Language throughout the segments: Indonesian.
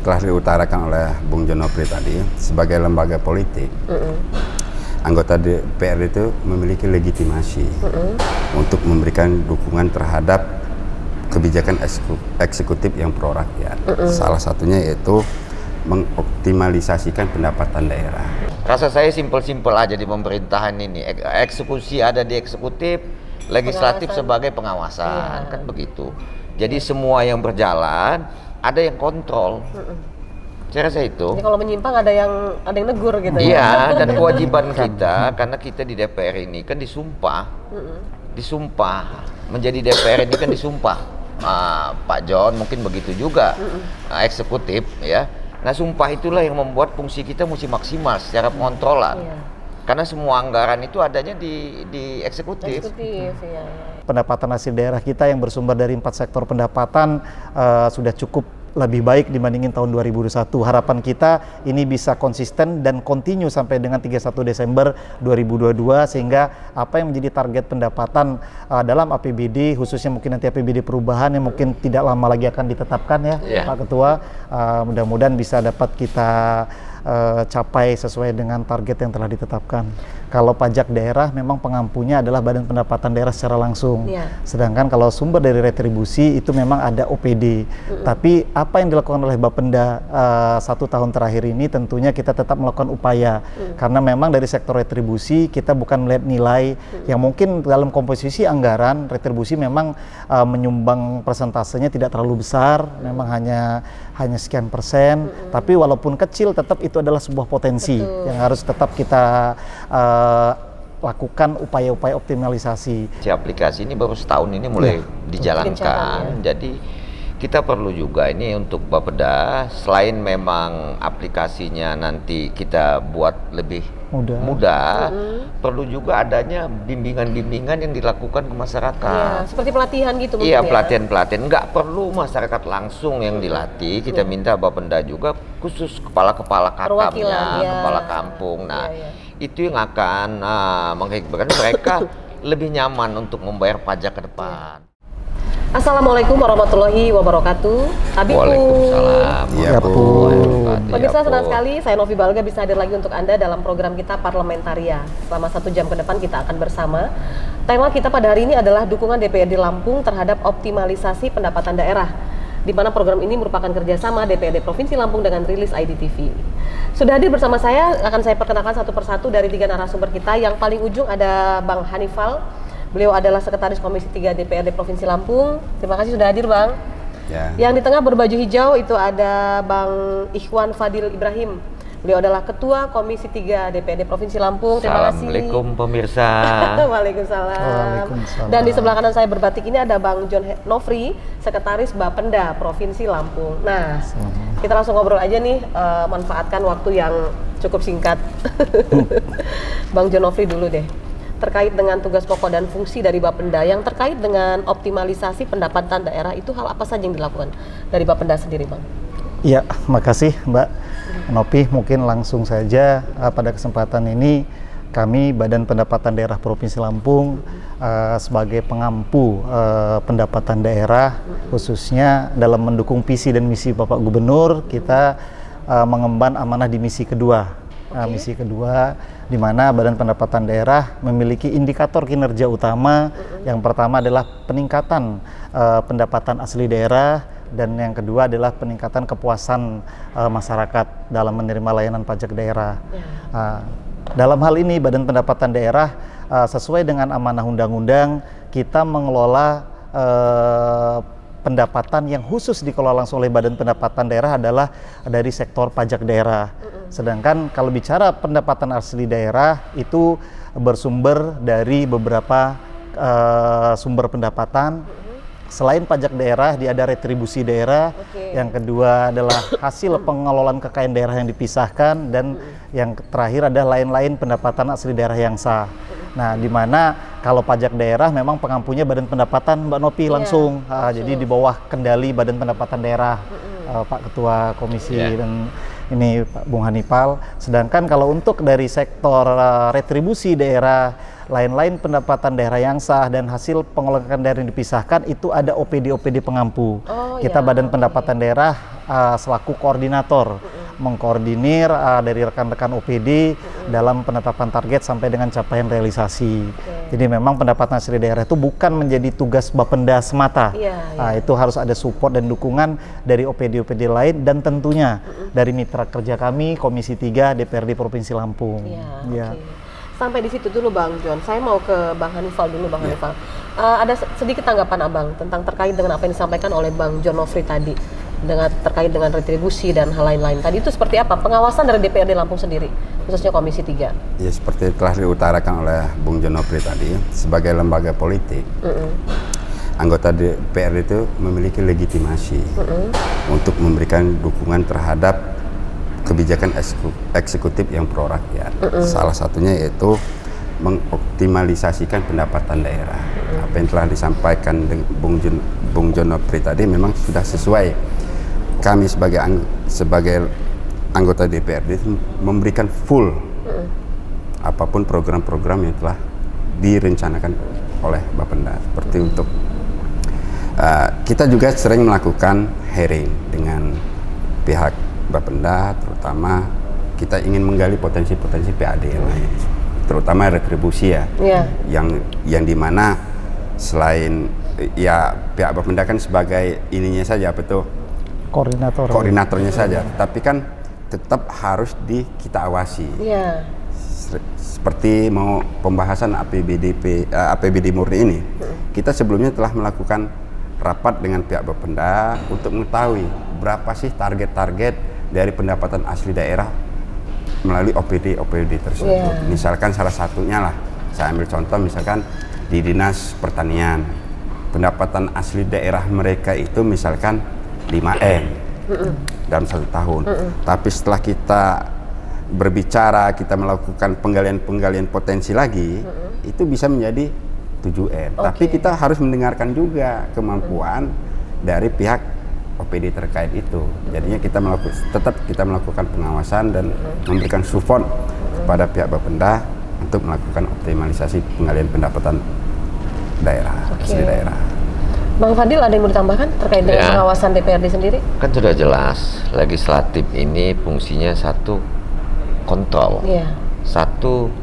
telah diutarakan oleh Bung Jonopri tadi, sebagai lembaga politik, anggota DPR itu memiliki legitimasi untuk memberikan dukungan terhadap kebijakan eksekutif yang pro rakyat. Salah satunya yaitu mengoptimalisasikan pendapatan daerah. Rasa saya simpel-simpel aja di pemerintahan ini. Eksekusi ada di eksekutif, legislatif sebagai pengawasan, kan begitu. Jadi semua yang berjalan ada yang kontrol. Saya rasa itu. Jadi kalau menyimpang ada yang negur gitu. Iya, dan kewajiban kita karena kita di DPR ini kan disumpah. Disumpah menjadi DPR ini kan disumpah. Pak John mungkin begitu juga. Eksekutif ya. Nah, sumpah itulah yang membuat fungsi kita mesti maksimal secara pengontrolan. Karena semua anggaran itu adanya di eksekutif. Iya. Pendapatan hasil daerah kita yang bersumber dari 4 sektor pendapatan sudah cukup lebih baik dibandingin tahun 2021. Harapan kita ini bisa konsisten dan kontinu sampai dengan 31 Desember 2022 sehingga apa yang menjadi target pendapatan dalam APBD, khususnya mungkin nanti APBD perubahan yang mungkin tidak lama lagi akan ditetapkan ya Pak Ketua, mudah-mudahan bisa dapat kita capai sesuai dengan target yang telah ditetapkan. Kalau pajak daerah memang pengampunya adalah Badan Pendapatan Daerah secara langsung. Sedangkan kalau sumber dari retribusi itu memang ada OPD. Tapi apa yang dilakukan oleh Bapenda 1 tahun terakhir ini tentunya kita tetap melakukan upaya. Karena memang dari sektor retribusi kita bukan melihat nilai yang mungkin dalam komposisi anggaran retribusi memang menyumbang persentasenya tidak terlalu besar, memang hanya sekian persen. Tapi walaupun kecil tetap itu adalah sebuah potensi yang harus tetap kita lakukan upaya-upaya optimalisasi. Si aplikasi ini baru setahun ini mulai dijalankan. Jadi kita perlu juga ini untuk Bapeda, selain memang aplikasinya nanti kita buat lebih mudah, perlu juga adanya bimbingan-bimbingan yang dilakukan ke masyarakat. Seperti pelatihan gitu mungkin. Iya, pelatihan-pelatihan. Nggak perlu masyarakat langsung yang dilatih. Kita minta Bapeda juga khusus kepala-kepala kakamnya, kepala kampung. Nah, itu yang akan menghikmahkan mereka lebih nyaman untuk membayar pajak ke depan. Assalamualaikum warahmatullahi wabarakatuh. Habibku. Waalaikumsalam. Ya, Bu. Pemirsa, senang sekali saya Novi Balga bisa hadir lagi untuk Anda dalam program kita Parlamentaria. Selama 1 jam ke depan kita akan bersama. Tema kita pada hari ini adalah dukungan DPRD Lampung terhadap optimalisasi pendapatan daerah, di mana program ini merupakan kerjasama DPRD Provinsi Lampung dengan Rilis IDTV. Sudah hadir bersama saya, akan saya perkenalkan satu persatu dari 3 narasumber kita. Yang paling ujung ada Bang Hanifal. Beliau adalah Sekretaris Komisi 3 DPRD Provinsi Lampung. Terima kasih sudah hadir, Bang. Yang di tengah berbaju hijau itu ada Bang Ikhwan Fadil Ibrahim. Beliau adalah Ketua Komisi 3 DPRD Provinsi Lampung. Terima kasih. Assalamualaikum pemirsa. Waalaikumsalam. Dan di sebelah kanan saya berbatik ini ada Bang John Nofri, Sekretaris Bapenda Provinsi Lampung. Nah, kita langsung ngobrol aja nih, manfaatkan waktu yang cukup singkat. Bang John Nofri dulu deh. Terkait dengan tugas pokok dan fungsi dari Bapenda yang terkait dengan optimalisasi pendapatan daerah, itu hal apa saja yang dilakukan dari Bapenda sendiri, Bang? Ya, makasih Mbak Nopi. Mungkin langsung saja pada kesempatan ini kami Badan Pendapatan Daerah Provinsi Lampung sebagai pengampu pendapatan daerah, khususnya dalam mendukung visi dan misi Bapak Gubernur, kita mengemban amanah di misi kedua. Misi kedua, di mana Badan Pendapatan Daerah memiliki indikator kinerja utama. Yang pertama adalah peningkatan pendapatan asli daerah, dan yang kedua adalah peningkatan kepuasan masyarakat dalam menerima layanan pajak daerah. Dalam hal ini Badan Pendapatan Daerah sesuai dengan amanah undang-undang, kita mengelola pendapatan yang khusus dikelola langsung oleh Badan Pendapatan Daerah adalah dari sektor pajak daerah. Sedangkan kalau bicara pendapatan asli daerah itu bersumber dari beberapa sumber pendapatan. Selain pajak daerah, dia ada retribusi daerah. Yang kedua adalah hasil pengelolaan kekayaan daerah yang dipisahkan, dan yang terakhir ada lain-lain pendapatan asli daerah yang sah. Nah, di mana kalau pajak daerah memang pengampunya Badan Pendapatan Mbak Nopi langsung. Jadi di bawah kendali Badan Pendapatan Daerah, Pak Ketua Komisi dan ini Pak Bung Hanifal. Sedangkan kalau untuk dari sektor retribusi daerah, lain-lain pendapatan daerah yang sah dan hasil pengelolaan daerah yang dipisahkan, itu ada OPD pengampu. Kita Badan Pendapatan Daerah selaku koordinator, mengkoordinir dari rekan-rekan OPD dalam penetapan target sampai dengan capaian realisasi. Jadi memang pendapatan asli daerah itu bukan menjadi tugas Bapenda semata. Itu harus ada support dan dukungan dari OPD-OPD lain dan tentunya dari mitra kerja kami Komisi 3 DPRD Provinsi Lampung. Sampai di situ dulu Bang John. Saya mau ke Bang Hanifal dulu, Bang Hanifal. Ada sedikit tanggapan Abang tentang terkait dengan apa yang disampaikan oleh Bang John Nofri tadi terkait dengan retribusi dan hal lain-lain. Tadi itu seperti apa pengawasan dari DPRD Lampung sendiri, khususnya Komisi 3? Ya seperti telah diutarakan oleh Bung John Nofri tadi, sebagai lembaga politik, anggota DPRD itu memiliki legitimasi untuk memberikan dukungan terhadap kebijakan eksekutif yang pro rakyat. Salah satunya yaitu mengoptimalisasikan pendapatan daerah. Apa yang telah disampaikan Bung John Nofri tadi memang sudah sesuai. Kami sebagai anggota DPRD memberikan full apapun program-program yang telah direncanakan oleh Bapenda. Seperti untuk kita juga sering melakukan hearing dengan pihak Bapenda, terutama kita ingin menggali potensi-potensi PAD yang lain, terutama retribusi yang dimana selain pihak Bapenda kan sebagai ininya saja koordinatornya saja, tapi kan tetap harus kita awasi. Seperti mau pembahasan APBD murni ini, kita sebelumnya telah melakukan rapat dengan pihak Bapenda untuk mengetahui berapa sih target-target dari pendapatan asli daerah melalui OPD tersebut. Misalkan salah satunya lah, saya ambil contoh misalkan di Dinas Pertanian, pendapatan asli daerah mereka itu misalkan 5M dalam 1 tahun. Tapi setelah kita berbicara, kita melakukan penggalian potensi lagi, itu bisa menjadi 7M. Tapi kita harus mendengarkan juga kemampuan dari pihak OPD terkait itu. Jadinya kita melakukan pengawasan dan memberikan support kepada pihak Bapenda untuk melakukan optimalisasi penggalian pendapatan daerah, asli daerah. Bang Fadil, ada yang mau ditambahkan terkait dengan pengawasan DPRD sendiri? Kan sudah jelas, legislatif ini fungsinya satu kontrol, satu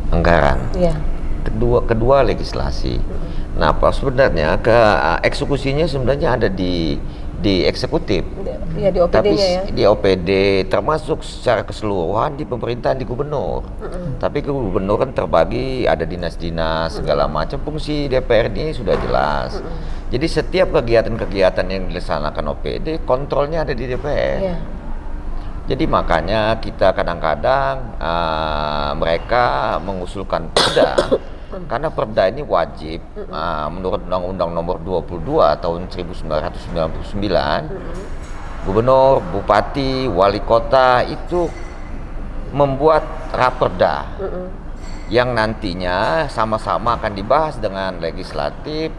anggaran, kedua legislasi. Nah, sebenarnya eksekusinya sebenarnya ada di eksekutif, di OPD-nya tapi di OPD termasuk secara keseluruhan di pemerintahan di gubernur. Tapi gubernur kan terbagi, ada dinas-dinas segala macam. Fungsi DPR ini sudah jelas. Jadi setiap kegiatan-kegiatan yang dilaksanakan OPD kontrolnya ada di DPR. Jadi makanya kita kadang-kadang mereka mengusulkan perda. Karena perda ini wajib menurut Undang-Undang Nomor 22 tahun 1999, gubernur, bupati, wali kota itu membuat raperda yang nantinya sama-sama akan dibahas dengan legislatif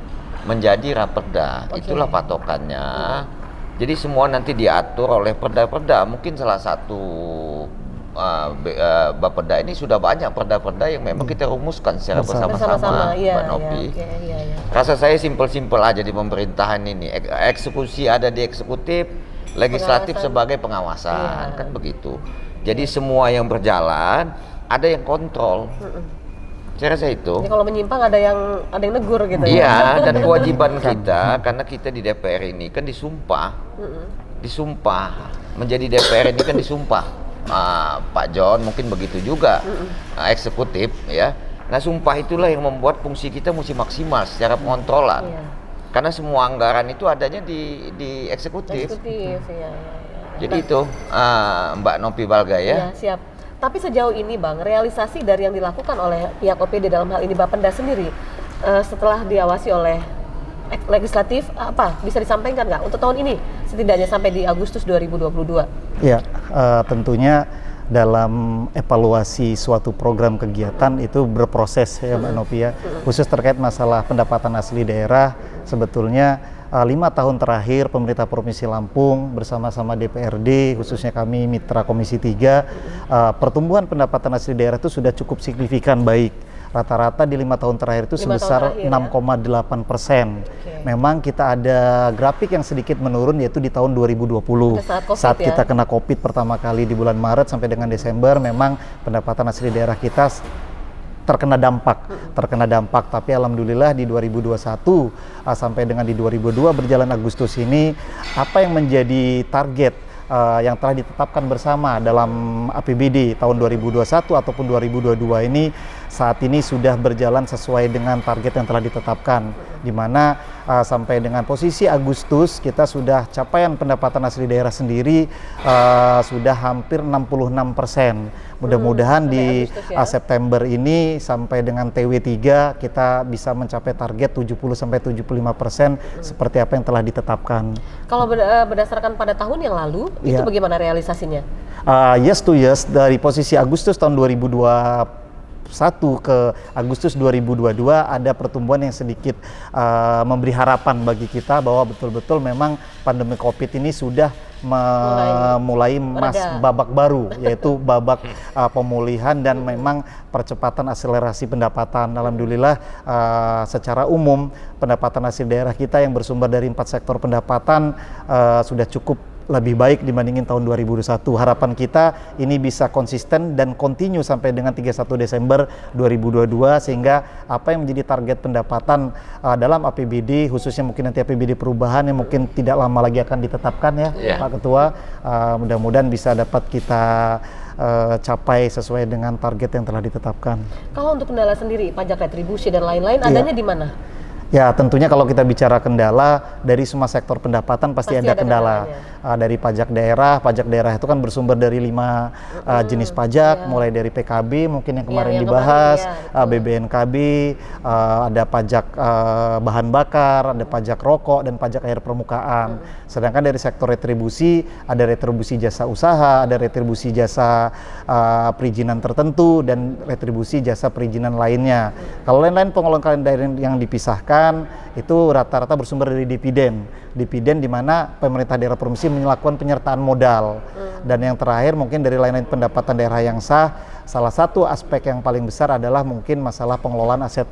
menjadi raperda. Itulah patokannya. Jadi semua nanti diatur oleh perda-perda. Mungkin salah satu Bapeda ini sudah banyak perda-perda yang memang kita rumuskan secara bersama-sama, Mbak Novi. Rasa saya simpel-simpel aja di pemerintahan ini. Eksekusi ada di eksekutif, legislatif sebagai pengawasan, kan begitu. Jadi semua yang berjalan ada yang kontrol. Saya rasa itu. Jadi kalau menyimpang ada yang negur gitu ya. Iya, dan kewajiban kita karena kita di DPR ini kan disumpah menjadi DPR ini kan disumpah. Pak John mungkin begitu juga, eksekutif ya. Nah, sumpah itulah yang membuat fungsi kita mesti maksimal secara pengontrolan. Karena semua anggaran itu adanya di eksekutif. Jadi itu Mbak Novi Balga ya. Siap. Tapi sejauh ini Bang, realisasi dari yang dilakukan oleh pihak OPD dalam hal ini Bapenda sendiri setelah diawasi oleh legislatif, apa bisa disampaikan nggak untuk tahun ini setidaknya sampai di Agustus 2022? Ya, tentunya dalam evaluasi suatu program kegiatan itu berproses ya Mbak Novi ya. Khusus terkait masalah pendapatan asli daerah, sebetulnya 5 tahun terakhir pemerintah Provinsi Lampung bersama-sama DPRD, khususnya kami mitra Komisi 3, pertumbuhan pendapatan asli daerah itu sudah cukup signifikan baik. rata-rata di 5 tahun terakhir itu 5 tahun sebesar terakhir, ya? 6,8%. Oke. Memang kita ada grafik yang sedikit menurun yaitu di tahun 2020 Pada saat COVID, saat ya? kita kena COVID pertama kali di bulan Maret sampai dengan Desember, memang pendapatan asli daerah kita terkena dampak, tapi alhamdulillah di 2021 sampai dengan di 2022 berjalan Agustus ini, apa yang menjadi target yang telah ditetapkan bersama dalam APBD tahun 2021 ataupun 2022 ini saat ini sudah berjalan sesuai dengan target yang telah ditetapkan, di mana sampai dengan posisi Agustus kita sudah capaian pendapatan asli daerah sendiri sudah hampir 66%. Mudah-mudahan di Agustus, ya? September ini sampai dengan TW3 kita bisa mencapai target 70-75% seperti apa yang telah ditetapkan. Kalau berdasarkan pada tahun yang lalu, itu Iya. bagaimana realisasinya? Yes to yes, dari posisi Agustus tahun 2021 ke Agustus 2022 ada pertumbuhan yang sedikit memberi harapan bagi kita bahwa betul-betul memang pandemi COVID ini sudah mulai mereda. babak baru, yaitu babak pemulihan dan memang percepatan akselerasi pendapatan. Alhamdulillah secara umum pendapatan asli daerah kita yang bersumber dari 4 sektor pendapatan sudah cukup lebih baik dibandingin tahun 2021. Harapan kita ini bisa konsisten dan kontinu sampai dengan 31 Desember 2022 sehingga apa yang menjadi target pendapatan dalam APBD, khususnya mungkin nanti APBD perubahan yang mungkin tidak lama lagi akan ditetapkan ya, Pak Ketua, mudah-mudahan bisa dapat kita capai sesuai dengan target yang telah ditetapkan. Kalau untuk kendala sendiri, pajak retribusi dan lain-lain, adanya di mana? Ya, tentunya kalau kita bicara kendala dari semua sektor pendapatan pasti ada kendala. Dari pajak daerah itu kan bersumber dari 5 jenis pajak, mulai dari PKB mungkin yang kemarin dibahas, BBNKB, ada pajak bahan bakar, ada pajak rokok dan pajak air permukaan. Sedangkan dari sektor retribusi ada retribusi jasa usaha, ada retribusi jasa perizinan tertentu dan retribusi jasa perizinan lainnya. Kalau lain-lain pengelolaan daerah yang dipisahkan itu rata-rata bersumber dari dividen di mana pemerintah daerah provinsi melakukan penyertaan modal. Dan yang terakhir mungkin dari lain-lain pendapatan daerah yang sah, salah satu aspek yang paling besar adalah mungkin masalah pengelolaan aset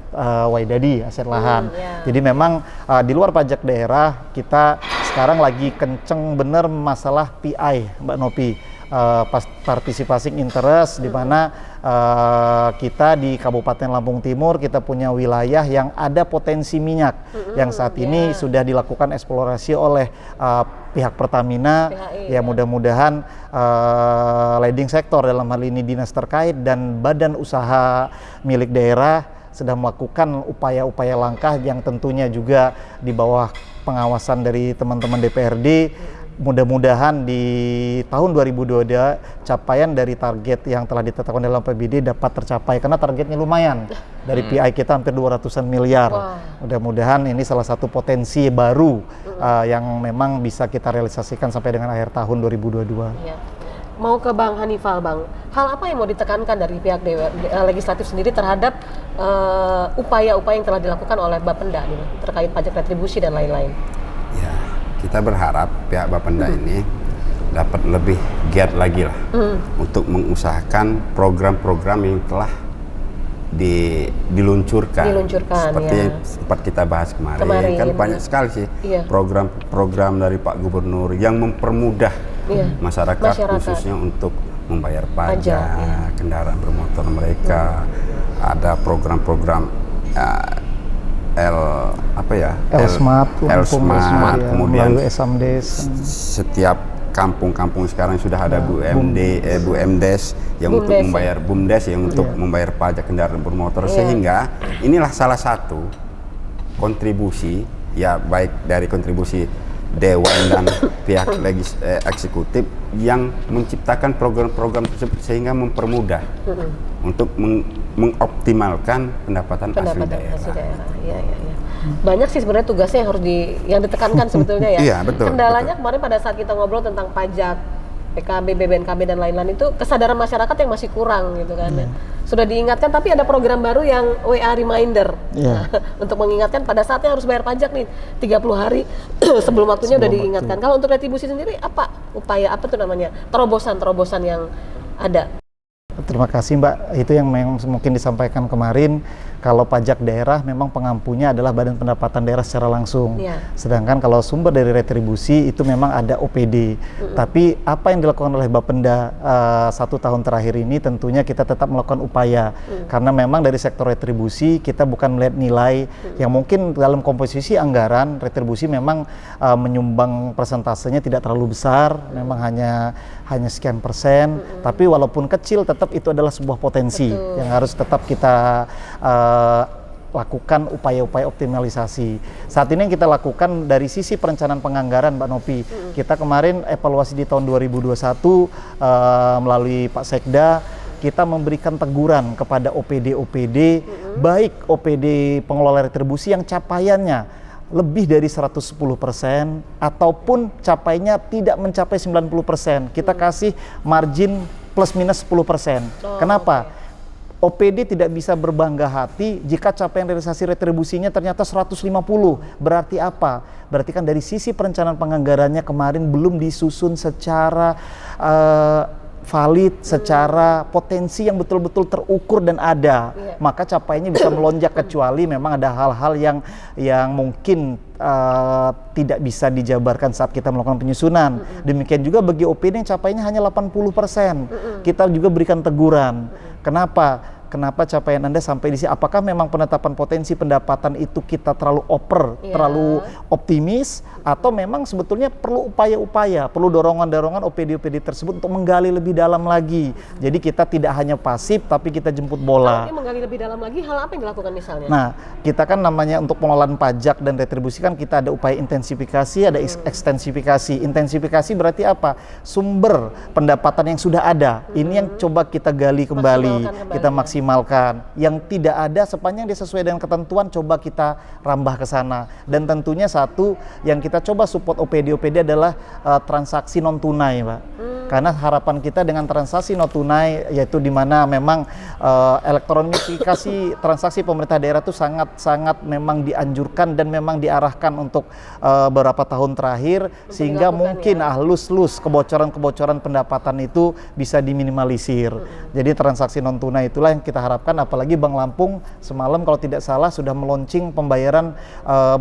waidadi, aset lahan. Jadi memang di luar pajak daerah kita sekarang lagi kenceng bener masalah PI, Mbak Nopi. Participation interest, di mana kita di Kabupaten Lampung Timur kita punya wilayah yang ada potensi minyak yang saat ini sudah dilakukan eksplorasi oleh pihak Pertamina. Ya mudah-mudahan leading sektor dalam hal ini dinas terkait dan badan usaha milik daerah sedang melakukan upaya-upaya langkah yang tentunya juga di bawah pengawasan dari teman-teman DPRD. Mudah-mudahan di tahun 2022 capaian dari target yang telah ditetapkan dalam APBD dapat tercapai karena targetnya lumayan. Dari PI kita hampir 200-an miliar. Mudah-mudahan ini salah satu potensi baru yang memang bisa kita realisasikan sampai dengan akhir tahun 2022. Ya. Mau ke Bang Hanifal, Bang. Hal apa yang mau ditekankan dari pihak legislatif sendiri terhadap upaya-upaya yang telah dilakukan oleh Bapenda terkait pajak retribusi dan lain-lain? Ya, kita berharap pihak Bapenda ini dapat lebih giat lagi lah untuk mengusahakan program-program yang telah diluncurkan seperti yang sempat kita bahas kemarin kan banyak sekali sih program-program dari Pak Gubernur yang mempermudah masyarakat khususnya untuk membayar pajak kendaraan bermotor mereka. Ada program-program L-Smart, kemudian SAMDes. Setiap kampung-kampung sekarang sudah ada BUMDes yang untuk membayar BUMDes yang untuk membayar pajak kendaraan bermotor, sehingga inilah salah satu kontribusi baik dari kontribusi Dewan dan pihak eksekutif yang menciptakan program-program tersebut sehingga mempermudah untuk mengoptimalkan pendapatan asli daerah. Banyak sih sebenarnya tugasnya yang harus ditekankan sebetulnya ya. Iya, betul. Kendalanya kemarin pada saat kita ngobrol tentang pajak, PKB, BBNKB dan lain-lain itu kesadaran masyarakat yang masih kurang gitu kan. Sudah diingatkan tapi ada program baru yang WA reminder untuk mengingatkan pada saatnya harus bayar pajak nih 30 hari sebelum waktunya udah diingatkan. Kalau untuk retribusi sendiri apa upaya apa tuh namanya terobosan yang ada? Terima kasih Mbak. Itu yang mungkin disampaikan kemarin, kalau pajak daerah memang pengampunya adalah Badan Pendapatan Daerah secara langsung. Sedangkan kalau sumber dari retribusi itu memang ada OPD. Tapi apa yang dilakukan oleh Bapenda 1 tahun terakhir ini tentunya kita tetap melakukan upaya. Karena memang dari sektor retribusi kita bukan melihat nilai yang mungkin dalam komposisi anggaran retribusi memang menyumbang persentasenya tidak terlalu besar, memang hanya sekian persen, tapi walaupun kecil tetap itu adalah sebuah potensi yang harus tetap kita lakukan upaya-upaya optimalisasi. Saat ini yang kita lakukan dari sisi perencanaan penganggaran, Mbak Novi, kita kemarin evaluasi di tahun 2021 melalui Pak Sekda, kita memberikan teguran kepada OPD-OPD, baik OPD pengelola retribusi yang capaiannya lebih dari 110% ataupun capainya tidak mencapai 90%. Kita kasih margin plus minus 10%. Kenapa? OPD tidak bisa berbangga hati jika capaian realisasi retribusinya ternyata 150. Berarti apa? Berarti kan dari sisi perencanaan penganggarannya kemarin belum disusun secara valid, secara potensi yang betul-betul terukur dan ada. Maka capaiannya bisa melonjak, kecuali memang ada hal-hal yang mungkin tidak bisa dijabarkan saat kita melakukan penyusunan. Demikian juga bagi OPD yang capaiannya hanya 80%. Kita juga berikan teguran. Kenapa capaian Anda sampai di sini? Apakah memang penetapan potensi pendapatan itu kita terlalu terlalu optimis, atau memang sebetulnya perlu upaya-upaya, perlu dorongan-dorongan OPD-OPD tersebut untuk menggali lebih dalam lagi. Jadi kita tidak hanya pasif, tapi kita jemput bola. Kalau menggali lebih dalam lagi, hal apa yang dilakukan misalnya? Nah, kita kan namanya untuk pengelolaan pajak dan retribusi kan kita ada upaya intensifikasi, ada ekstensifikasi. Intensifikasi berarti apa? Sumber pendapatan yang sudah ada. Ini yang coba kita gali kembali, kita maksimalkan. Yang tidak ada sepanjang dia sesuai dengan ketentuan, coba kita rambah ke sana. Dan tentunya satu yang kita coba support OPD adalah transaksi non tunai, Pak. Karena harapan kita dengan transaksi non tunai, yaitu di mana memang elektronifikasi transaksi pemerintah daerah itu sangat memang dianjurkan dan memang diarahkan untuk beberapa tahun terakhir, sehingga mungkin lus-lus kebocoran pendapatan itu bisa diminimalisir. Jadi transaksi non tunai itulah yang kita harapkan, apalagi Bank Lampung semalam kalau tidak salah sudah meluncing pembayaran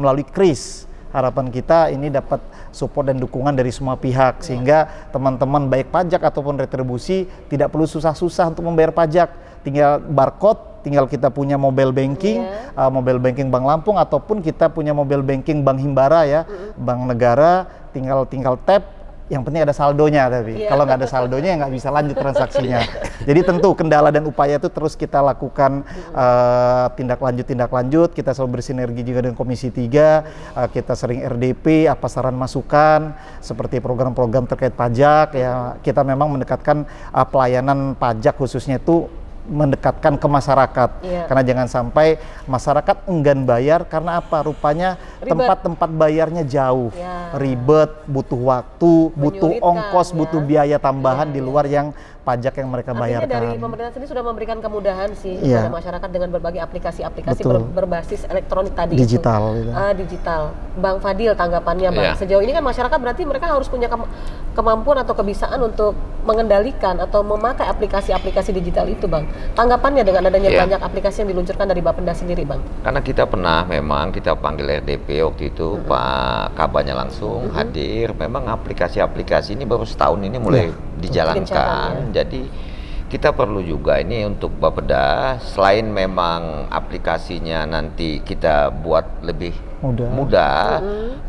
melalui KRIS. Harapan kita ini dapat support dan dukungan dari semua pihak, sehingga teman-teman baik pajak ataupun retribusi tidak perlu susah-susah untuk membayar pajak. Tinggal barcode, tinggal kita punya mobile banking, mobile banking Bank Lampung, ataupun kita punya mobile banking Bank Himbara ya, Bank Negara, tinggal tap. Yang penting ada saldonya, tapi kalau nggak ada saldonya ya nggak bisa lanjut transaksinya. Jadi tentu kendala dan upaya itu terus kita lakukan, tindak lanjut. Kita selalu bersinergi juga dengan Komisi 3, kita sering RDP, apa saran masukan, seperti program-program terkait pajak. Ya, kita memang mendekatkan pelayanan pajak khususnya itu mendekatkan ke masyarakat, karena jangan sampai masyarakat enggan bayar karena apa? Rupanya tempat-tempat bayarnya jauh, ribet, butuh waktu, butuh ongkos, butuh biaya tambahan di luar yang pajak yang mereka bayarkan. Artinya dari pemerintah sendiri sudah memberikan kemudahan sih kepada masyarakat dengan berbagai aplikasi-aplikasi berbasis elektronik tadi digital itu. Digital. Bang Fadil, tanggapannya Bang, sejauh ini kan masyarakat berarti mereka harus punya kemampuan atau kebiasaan untuk mengendalikan atau memakai aplikasi-aplikasi digital itu, Bang. Tanggapannya dengan adanya banyak aplikasi yang diluncurkan dari Bapenda sendiri, Bang? Karena kita pernah memang kita panggil RDP waktu itu, Pak Kabanya langsung hadir. Memang aplikasi-aplikasi ini baru setahun ini mulai dijalankan. Jadi kita perlu juga ini untuk Bapeda, selain memang aplikasinya nanti kita buat lebih mudah,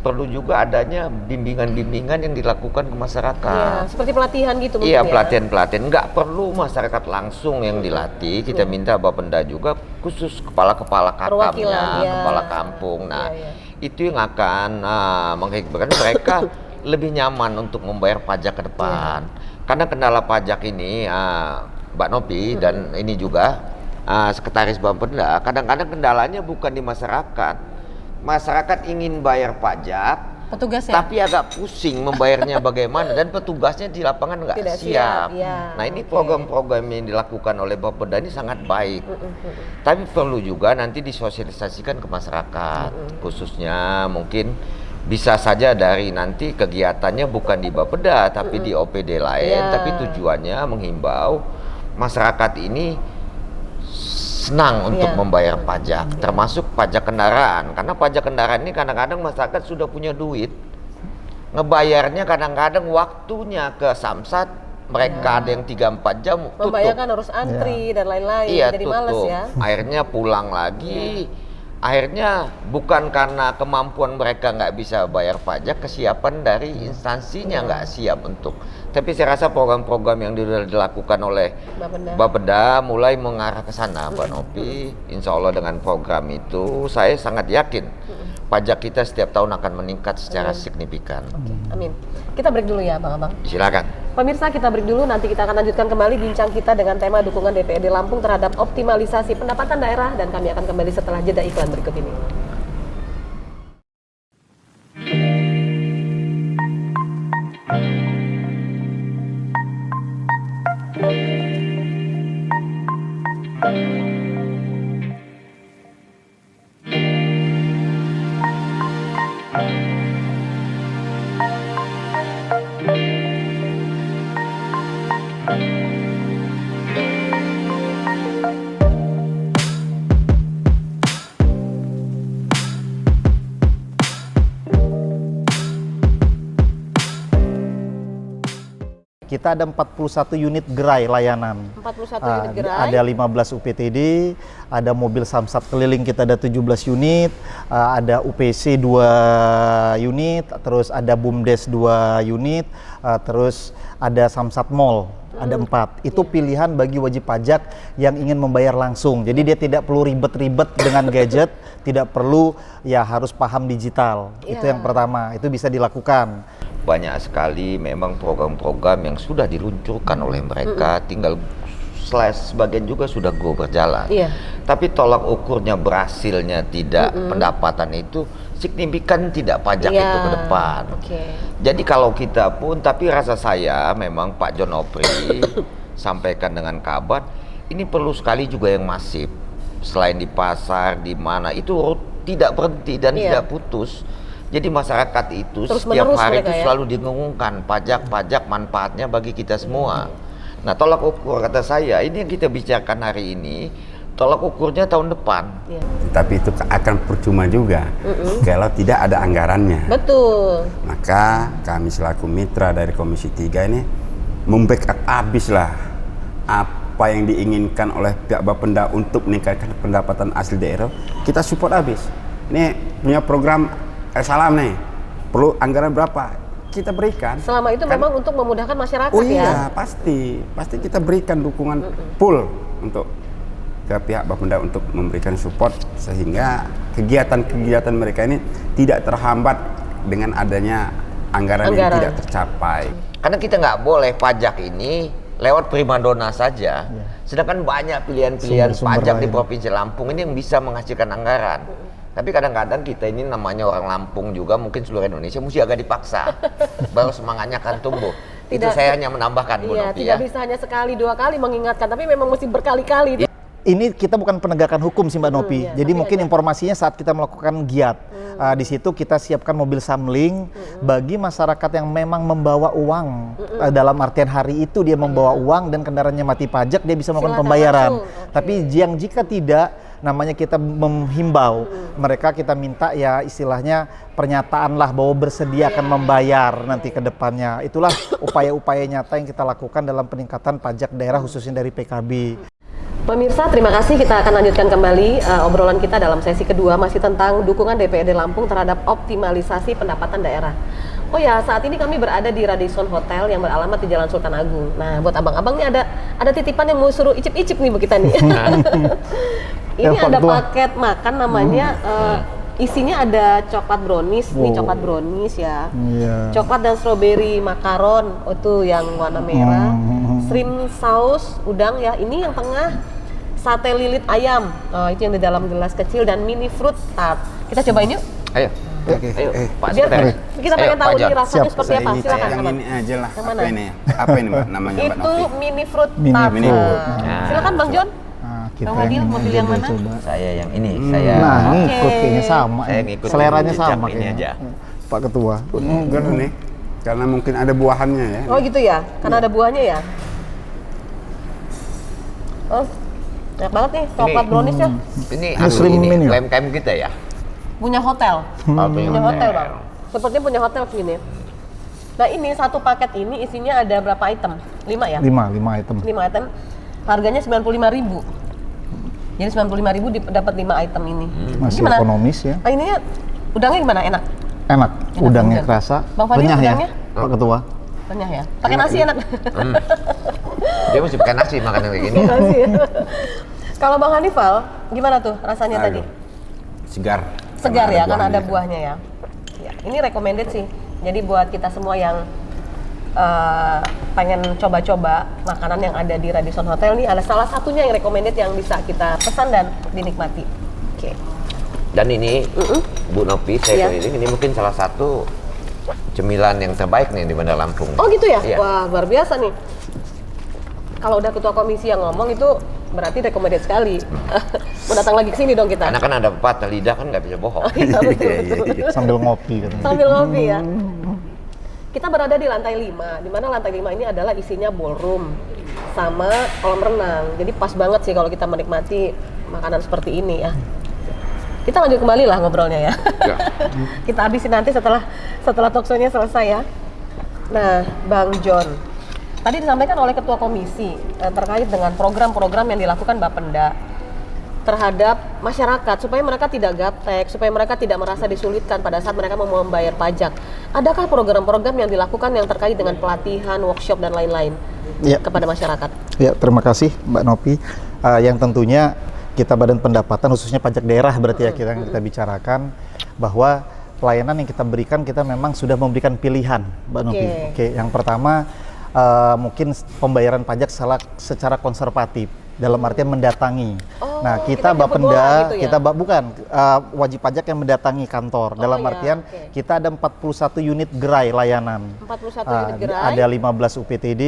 perlu juga adanya bimbingan-bimbingan yang dilakukan ke masyarakat. Seperti pelatihan gitu mungkin. Iya, pelatihan-pelatihan. Nggak perlu masyarakat langsung yang dilatih. Kita minta Bapenda juga khusus kepala-kepala kakamnya, kepala kampung. Nah, itu yang akan menghikmahkan mereka lebih nyaman untuk membayar pajak ke depan. Karena kendala pajak ini, Mbak Novi dan ini juga Sekretaris Bapenda, kadang-kadang kendalanya bukan di masyarakat. Masyarakat ingin bayar pajak, petugasnya, tapi agak pusing membayarnya bagaimana, dan petugasnya di lapangan nggak siap. Nah, ini program-program yang dilakukan oleh Bapeda ini sangat baik. Tapi perlu juga nanti disosialisasikan ke masyarakat, khususnya mungkin bisa saja dari nanti kegiatannya bukan di Bapeda tapi di OPD lain, tapi tujuannya menghimbau masyarakat ini senang untuk membayar pajak, termasuk pajak kendaraan. Karena pajak kendaraan ini kadang-kadang masyarakat sudah punya duit, ngebayarnya kadang-kadang waktunya ke Samsat, mereka ada yang 3-4 jam tutup. Membayarkan harus antri dan lain-lain, Iya, jadi tutup. males ya. Akhirnya pulang lagi. Akhirnya bukan karena kemampuan mereka nggak bisa bayar pajak, kesiapan dari instansinya nggak siap untuk. Tapi saya rasa program-program yang dilakukan oleh Bapeda mulai mengarah ke sana, Mbak Novi. Insya Allah dengan program itu saya sangat yakin pajak kita setiap tahun akan meningkat secara signifikan. Amin. Kita break dulu ya, Bang. Silakan. Pemirsa, kita break dulu, nanti kita akan lanjutkan kembali bincang kita dengan tema dukungan DPRD Lampung terhadap optimalisasi pendapatan daerah, dan kami akan kembali setelah jeda iklan berikut ini. Kita ada 41 unit gerai layanan. 41 unit gerai. Ada 15 UPTD, ada mobil Samsat keliling kita ada 17 unit, ada UPC 2 unit, terus ada BUMDes 2 unit, terus ada Samsat Mall, ada 4. Itu pilihan bagi wajib pajak yang ingin membayar langsung. Jadi dia tidak perlu ribet-ribet dengan gadget, tidak perlu ya harus paham digital. Itu yang pertama, itu bisa dilakukan. Banyak sekali memang program-program yang sudah diluncurkan oleh mereka, tinggal sebagian juga sudah go berjalan. Tapi tolak ukurnya berhasilnya tidak pendapatan itu signifikan tidak pajak itu ke depan. Jadi kalau kita pun, tapi rasa saya memang Pak John Opri sampaikan dengan kabar, ini perlu sekali juga yang masif. Selain di pasar, di mana itu tidak berhenti dan tidak putus. Jadi masyarakat itu terus setiap hari itu selalu didengungkan pajak manfaatnya bagi kita semua. Nah, tolak ukur kata saya, ini yang kita bicarakan hari ini, tolak ukurnya tahun depan. Tapi itu akan percuma juga kalau tidak ada anggarannya. Betul. Maka kami selaku mitra dari Komisi 3 ini membackup habislah apa yang diinginkan oleh pihak Bapenda untuk meningkatkan pendapatan asli daerah. Kita support habis. Ini punya program Salam nih, perlu anggaran berapa? Kita berikan. Selama itu kan, memang untuk memudahkan masyarakat ya? Iya, pasti kita berikan dukungan full untuk ke pihak Bapenda untuk memberikan support sehingga kegiatan-kegiatan mereka ini tidak terhambat dengan adanya anggaran yang tidak tercapai. Karena kita nggak boleh pajak ini lewat primadona saja. Sedangkan banyak pilihan-pilihan pajak di Provinsi Lampung ini yang bisa menghasilkan anggaran. Tapi kadang-kadang kita ini namanya orang Lampung juga, mungkin seluruh Indonesia mesti agak dipaksa, baru semangatnya akan tumbuh. Itu saya hanya menambahkan, Bu Novi, tidak bisa hanya sekali dua kali mengingatkan, tapi memang mesti berkali-kali. Ini kita bukan penegakan hukum sih Mbak Novi. Jadi mungkin informasinya saat kita melakukan giat, di situ kita siapkan mobil samling bagi masyarakat yang memang membawa uang. Dalam artian hari itu dia membawa uang dan kendaraannya mati pajak, dia bisa melakukan pembayaran. Tapi yang jika tidak, namanya kita menghimbau mereka, kita minta ya istilahnya pernyataan lah bahwa bersedia akan membayar nanti ke depannya. Itulah upaya-upaya nyata yang kita lakukan dalam peningkatan pajak daerah khususnya dari PKB. Pemirsa, terima kasih. Kita akan lanjutkan kembali obrolan kita dalam sesi kedua, masih tentang dukungan DPRD Lampung terhadap optimalisasi pendapatan daerah. Oh ya, saat ini kami berada di Radisson Hotel yang beralamat di Jalan Sultan Agung. Nah, buat abang-abang nih ada titipan yang mau suruh icip-icip nih bu kita nih. Ini ada paket makan namanya, isinya ada coklat brownies, nih coklat brownies ya. Coklat dan strawberry makaron, itu yang warna merah. Shrimp saus udang ya, ini yang tengah sate lilit ayam, itu yang di dalam gelas kecil, dan mini fruit tart. Kita cobain yuk. Ayo. Ayo, Pak. Biar kita pengen tahu nih rasanya seperti apa. Silakan. Yang ini aja lah. Apa ini Mbak namanya Mbak Novi? Itu mini fruit tart. Silakan Bang John. Bang Adil, mau pilih yang mana? Saya yang ini. Saya. Nah, ngikut kayaknya sama. Saya ngikut. Seleranya sama ini aja. Pak Ketua. Enggak nih. Karena mungkin ada buahannya ya. Oh gitu ya? Karena ada buahnya ya? Oh, enak banget nih coklat browniesnya. Ini Muslim ini menu. klaim kita ya. Punya hotel. Oh, Punya hotel bang. Sepertinya punya hotel segini. Nah ini satu paket ini isinya ada berapa item? 5 ya? 5 item. 5 item. Harganya 95.000. Jadi 95.000 dapat 5 item ini. Masih Gimana? ekonomis ya. Ah, ininya udangnya gimana? Enak? Enak, Enak udangnya udang. kerasa. Bang Fadil, Renyah ya, udangnya? Pak Ketua. Renyah ya? Pakai nasi enak? Dia mesti pakai nasi makanan kayak gini. Nasi ya. Kalau Bang Hanifal, gimana tuh rasanya tadi? Aduh, segar. Segar ya, karena ada buahnya. buahnya ya. Ya, ini recommended sih. Jadi buat kita semua yang pengen coba-coba makanan yang ada di Radisson Hotel nih, ada salah satunya yang recommended yang bisa kita pesan dan dinikmati. Oke. Dan ini Bu Nopi, Iya. saya keliling ini mungkin salah satu cemilan yang terbaik nih di Bandar Lampung. Oh gitu ya? Iya. Wah, luar biasa nih. Kalau udah ketua komisi yang ngomong itu berarti recommended sekali. Mau datang lagi ke sini dong kita. Karena kan ada pepatah, lidah kan nggak bisa bohong. Iya, betul. Sambil ngopi kan. Sambil ngopi ya. Kita berada di lantai 5, di mana lantai 5 ini adalah isinya ballroom sama kolam renang. Jadi pas banget sih kalau kita menikmati makanan seperti ini ya. Kita lanjut kembali lah ngobrolnya ya. Ya. Kita habisin nanti setelah talkshow-nya selesai ya. Nah, Bang John, tadi disampaikan oleh Ketua Komisi terkait dengan program-program yang dilakukan Bapenda terhadap masyarakat supaya mereka tidak gaptek, supaya mereka tidak merasa disulitkan pada saat mereka mau membayar pajak. Adakah program-program yang dilakukan yang terkait dengan pelatihan, workshop dan lain-lain Ya. kepada masyarakat? Ya, terima kasih Mbak Nopi. Yang tentunya kita Badan Pendapatan khususnya pajak daerah berarti ya kita bicarakan bahwa pelayanan yang kita berikan kita memang sudah memberikan pilihan Mbak Nopi. Oke, yang pertama mungkin pembayaran pajak secara konservatif dalam artian mendatangi. Nah, kita jemput bola Bapenda, gitu ya? kita bukan wajib pajak yang mendatangi kantor. Dalam iya, artian oke. kita ada 41 unit gerai layanan. 41 unit gerai. Ada 15 UPTD,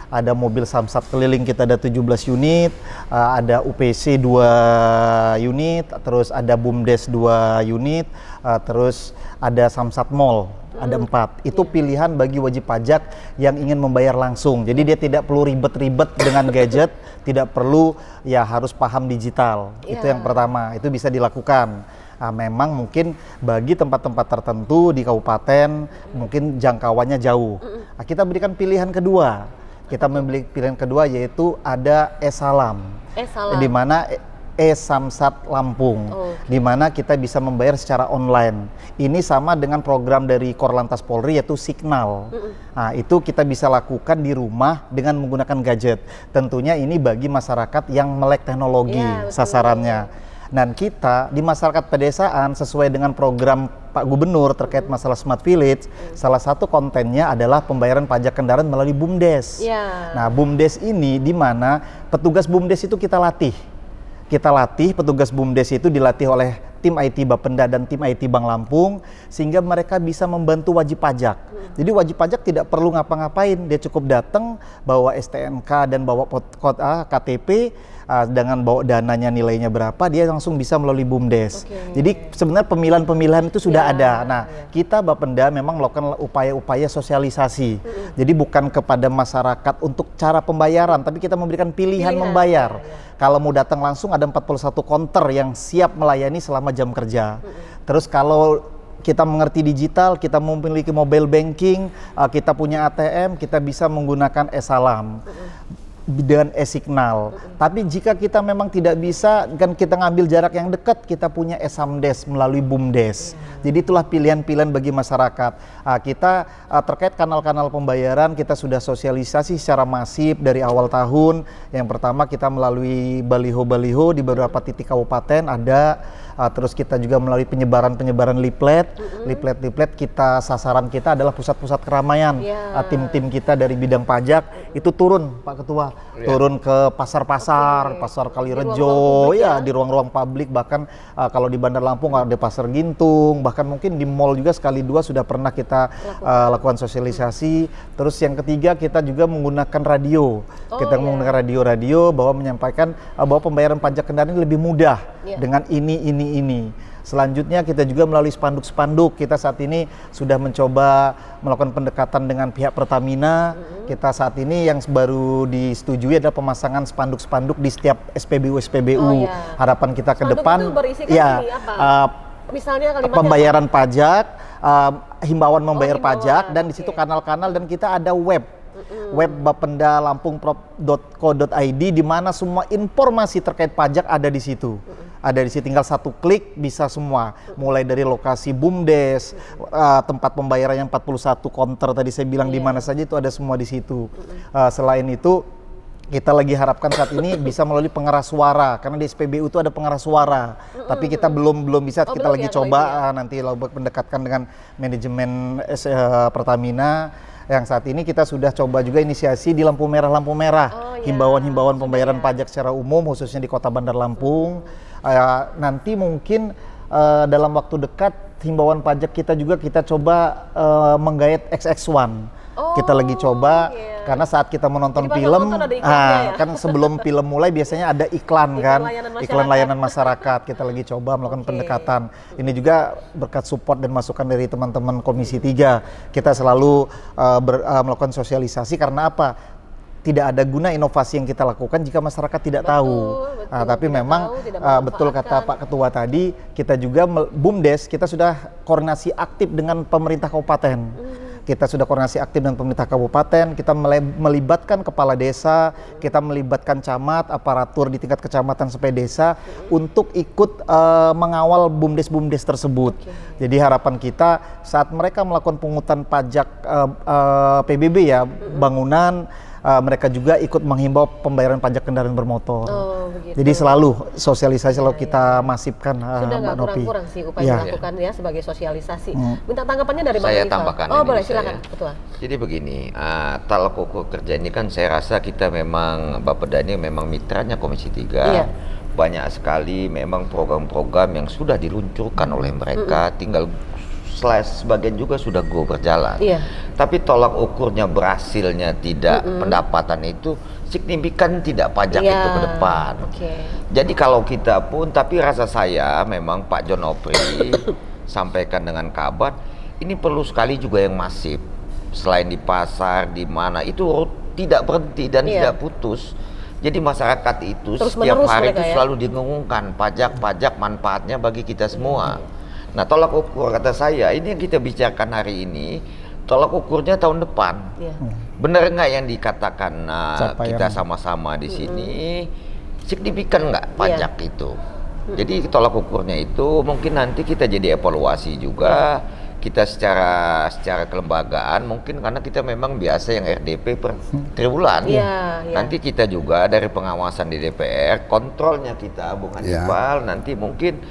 ada mobil samsat keliling kita ada 17 unit, ada UPC 2 unit, terus ada BUMDes 2 unit, terus ada samsat mall. Ada 4. Itu pilihan bagi wajib pajak yang ingin membayar langsung. Jadi dia tidak perlu ribet-ribet dengan gadget, tidak perlu ya harus paham digital. Itu yang pertama, itu bisa dilakukan. Nah, memang mungkin bagi tempat-tempat tertentu di kabupaten mungkin jangkauannya jauh. Nah, kita berikan pilihan kedua. Kita membeli pilihan kedua yaitu ada e-salam. E-salam. Di mana e-Samsat Lampung, di mana kita bisa membayar secara online. Ini sama dengan program dari Korlantas Polri yaitu Signal. Nah, itu kita bisa lakukan di rumah dengan menggunakan gadget. Tentunya ini bagi masyarakat yang melek teknologi sasarannya. Dan kita di masyarakat pedesaan sesuai dengan program Pak Gubernur terkait masalah Smart Village, salah satu kontennya adalah pembayaran pajak kendaraan melalui BUMDes. Nah, BUMDes ini di mana petugas BUMDes itu kita latih. Petugas BUMDes itu dilatih oleh tim IT Bapenda dan tim IT Bank Lampung sehingga mereka bisa membantu wajib pajak. Jadi wajib pajak tidak perlu ngapa-ngapain, dia cukup datang bawa STNK dan bawa KTP dengan bawa dananya nilainya berapa, dia langsung bisa melalui BUMDes. Jadi sebenarnya pemilihan-pemilihan itu sudah ada. Nah, kita Bapenda memang melakukan upaya-upaya sosialisasi. Jadi bukan kepada masyarakat untuk cara pembayaran, tapi kita memberikan pilihan membayar. Kalau mau datang langsung ada 41 counter yang siap melayani selama jam kerja. Terus kalau kita mengerti digital, kita memiliki mobile banking, kita punya ATM, kita bisa menggunakan e-salam dan e-signal. Tapi jika kita memang tidak bisa, kan kita ngambil jarak yang dekat, kita punya e-samdes melalui BUMDes. Jadi itulah pilihan-pilihan bagi masyarakat. Kita terkait kanal-kanal pembayaran, kita sudah sosialisasi secara masif dari awal tahun. Yang pertama kita melalui baliho-baliho di beberapa titik kabupaten ada. Terus kita juga melalui penyebaran leaflet kita, sasaran kita adalah pusat-pusat keramaian. Tim-tim kita dari bidang pajak itu turun, Pak Ketua, turun ke pasar-pasar, pasar Kalirejo, di ruang-ruang publik, bahkan kalau di Bandar Lampung ada pasar Gintung, bahkan mungkin di mall juga sekali dua sudah pernah kita lakukan sosialisasi. Terus yang ketiga kita juga menggunakan radio, menggunakan radio bahwa menyampaikan bahwa pembayaran pajak kendaraan ini lebih mudah. dengan ini. Selanjutnya kita juga melalui spanduk-spanduk, kita saat ini sudah mencoba melakukan pendekatan dengan pihak Pertamina. Kita saat ini yang baru disetujui adalah pemasangan spanduk-spanduk di setiap SPBU. Harapan kita ke Spanduk depan itu berisikan ini apa? Misalnya kalimatnya pembayaran pajak, himbauan membayar himbauan, pajak, dan di situ kanal-kanal, dan kita ada web Bapenda Lampung.co.id di mana semua informasi terkait pajak ada di situ. Ada di situ, tinggal satu klik bisa semua, mulai dari lokasi BUMDes, tempat pembayaran yang 41 counter tadi saya bilang di mana saja itu ada semua di situ. Selain itu kita lagi harapkan saat ini bisa melalui pengeras suara, karena di SPBU itu ada pengeras suara, tapi kita belum bisa, kita lagi coba nanti mendekatkan dengan manajemen Pertamina. Yang saat ini kita sudah coba juga inisiasi di lampu merah, himbauan-himbauan pembayaran pajak secara umum khususnya di Kota Bandar Lampung. Nanti mungkin dalam waktu dekat himbauan pajak kita juga kita coba menggait XX1. Kita lagi coba karena saat kita menonton film, kan sebelum film mulai biasanya ada iklan kan, iklan layanan masyarakat. Kita lagi coba melakukan pendekatan. Ini juga berkat support dan masukan dari teman-teman Komisi 3. Kita selalu melakukan sosialisasi karena apa? Tidak ada guna inovasi yang kita lakukan jika masyarakat tidak tahu. Tapi memang betul kata Pak Ketua tadi, kita juga BUMDes kita sudah koordinasi aktif dengan pemerintah kabupaten. Kita sudah koordinasi aktif dengan pemerintah kabupaten, kita melibatkan kepala desa, kita melibatkan camat, aparatur di tingkat kecamatan sampai desa untuk ikut mengawal BUMDes tersebut. Jadi harapan kita saat mereka melakukan pungutan pajak PBB ya, bangunan, mereka juga ikut menghimbau pembayaran pajak kendaraan bermotor. Jadi selalu sosialisasi selalu kita masifkan, sudah Mbak Nopi. Kurang sih upaya dilakukan ya sebagai sosialisasi. Minta tanggapannya dari Bang Saya Rizal. tambahkan boleh silakan Ketua. Jadi begini, tolak ukur kerja ini kan saya rasa kita memang Bapeda ini memang mitranya Komisi 3. Banyak sekali memang program-program yang sudah diluncurkan oleh mereka, tinggal sebagian juga sudah go berjalan. Tapi tolak ukurnya berhasilnya tidak pendapatan itu signifikan tidak pajak itu ke depan. Jadi kalau kita pun, tapi rasa saya memang Pak John Opri sampaikan dengan kabar, ini perlu sekali juga yang masif. Selain di pasar, di mana itu tidak berhenti dan tidak putus. Jadi masyarakat itu terus setiap hari itu selalu didengungkan pajak manfaatnya bagi kita semua. Nah, tolak ukur kata saya, ini yang kita bicarakan hari ini, tolak ukurnya tahun depan. Benar nggak yang dikatakan kita sama-sama di sini, signifikan nggak pajak itu? Jadi tolak ukurnya itu mungkin nanti kita jadi evaluasi juga. Kita secara kelembagaan mungkin karena kita memang biasa yang RDP per triwulan. Nanti kita juga dari pengawasan di DPR, kontrolnya kita bukan IPAL, nanti mungkin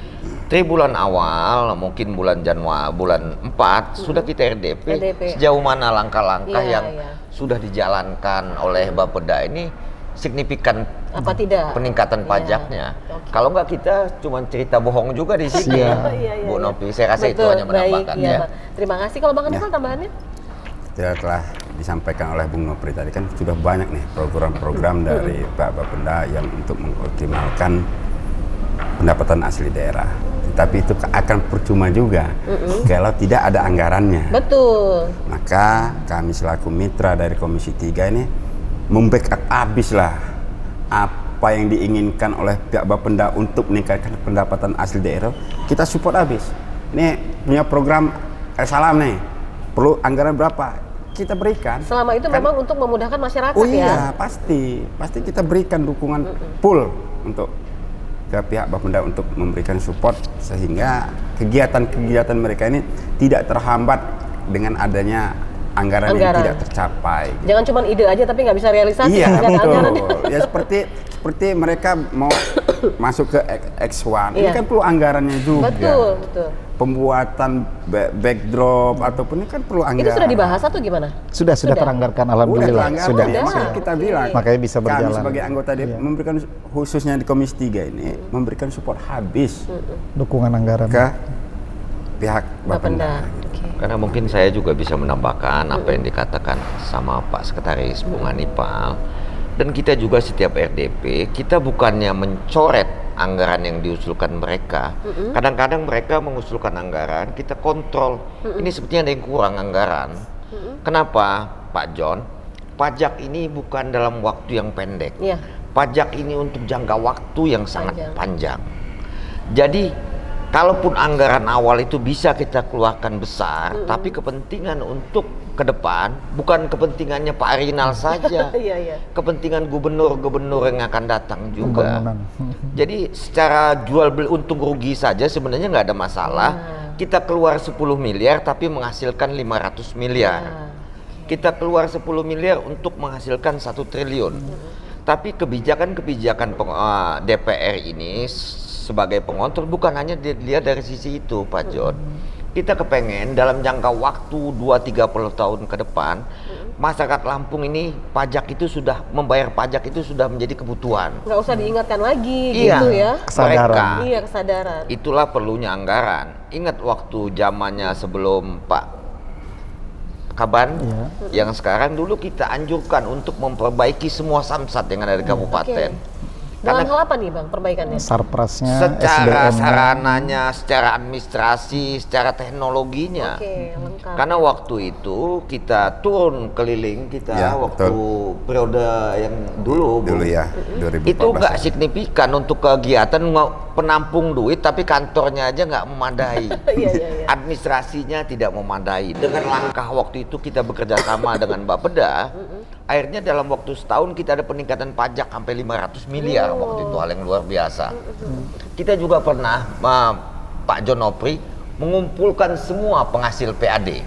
triwulan awal, mungkin bulan Januari, bulan 4 sudah kita RDP. Sejauh mana langkah-langkah yang sudah dijalankan oleh Bapeda ini signifikan apa tidak peningkatan pajaknya. Kalau nggak kita cuma cerita bohong juga di sini. Bu Nopi, saya rasa itu hanya menambahkan. Terima kasih. Kalau Bang Rizal tambahannya? Telah disampaikan oleh Bung Nopri tadi kan sudah banyak nih program-program dari Pak Bapeda yang untuk mengoptimalkan pendapatan asli daerah. Tapi itu akan percuma juga kalau tidak ada anggarannya. Betul. Maka kami selaku mitra dari Komisi 3 ini membackup habis lah apa yang diinginkan oleh pihak Bapeda untuk meningkatkan pendapatan asli daerah, kita support habis. Ini punya program Salam nih, perlu anggaran berapa, kita berikan. Selama itu memang untuk memudahkan masyarakat ya? Pasti kita berikan dukungan full untuk ke pihak Bapeda untuk memberikan support sehingga kegiatan-kegiatan mereka ini tidak terhambat dengan adanya anggaran yang tidak tercapai. Jangan cuma ide aja tapi nggak bisa realisasi. Betul. Ya seperti mereka mau masuk ke X1, ini kan perlu anggarannya juga. Betul. Pembuatan backdrop ataupun ini kan perlu anggaran. Itu sudah dibahas atau gimana? Sudah teranggarkan, alhamdulillah. Sudah. Kita bilang. Makanya bisa berjalan. Kami sebagai anggota memberikan khususnya di Komisi 3 ini memberikan support habis dukungan anggaran ke pihak Bapeda. Karena mungkin saya juga bisa menambahkan apa yang dikatakan sama Pak Sekretaris Bung Hanifal. Dan kita juga setiap RDP, kita bukannya mencoret anggaran yang diusulkan mereka. Kadang-kadang mereka mengusulkan anggaran, kita kontrol. Ini sepertinya ada yang kurang anggaran. Kenapa, Pak John? Pajak ini bukan dalam waktu yang pendek. Iya. Pajak ini untuk jangka waktu yang sangat panjang. Jadi, kalaupun anggaran awal itu bisa kita keluarkan besar, tapi kepentingan untuk ke depan bukan kepentingannya Pak Rinal saja. Kepentingan gubernur-gubernur yang akan datang juga. Jadi secara jual beli untung rugi saja sebenarnya nggak ada masalah. Kita keluar 10 miliar tapi menghasilkan 500 miliar. Kita keluar 10 miliar untuk menghasilkan 1 triliun. Tapi kebijakan-kebijakan DPR ini sebagai pengontrol bukan hanya dilihat dari sisi itu, Pak John. Kita kepengen dalam jangka waktu 2-30 tahun ke depan, masyarakat Lampung ini membayar pajak itu sudah menjadi kebutuhan. Nggak usah diingatkan lagi gitu ya. Kesadaran. Iya, kesadaran. Itulah perlunya anggaran. Ingat waktu zamannya sebelum Pak Kaban, yang sekarang dulu kita anjurkan untuk memperbaiki semua samsat yang ada di kabupaten. Dalam hal apa nih Bang perbaikannya? Sarprasnya, Secara SDM-nya. sarananya, secara administrasi, secara teknologinya. Lengkap. Karena waktu itu kita turun keliling waktu periode yang dulu ya, 2014. itu nggak signifikan untuk kegiatan penampung duit, tapi kantornya aja nggak memadai. Administrasinya tidak memadai. Dengan langkah waktu itu kita bekerja sama dengan Bapeda, akhirnya dalam waktu setahun kita ada peningkatan pajak sampai 500 miliar waktu itu, hal yang luar biasa. Kita juga pernah Pak John Nopri mengumpulkan semua penghasil PAD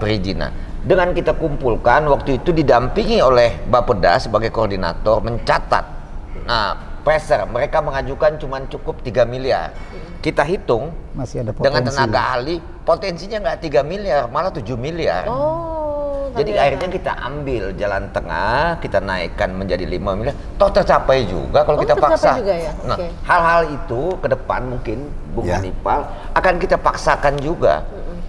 perizinan. Dengan kita kumpulkan waktu itu didampingi oleh Bapeda sebagai koordinator mencatat. Pressure mereka mengajukan cuma cukup 3 miliar. Kita hitung masih ada potensi. Dengan tenaga ahli potensinya nggak 3 miliar, malah 7 miliar. Jadi akhirnya kita ambil jalan tengah, kita naikkan menjadi 5 miliar. Toh tercapai juga kalau kita paksa. Juga ya? Nah, hal-hal itu ke depan mungkin Bung Hannifal akan kita paksakan juga.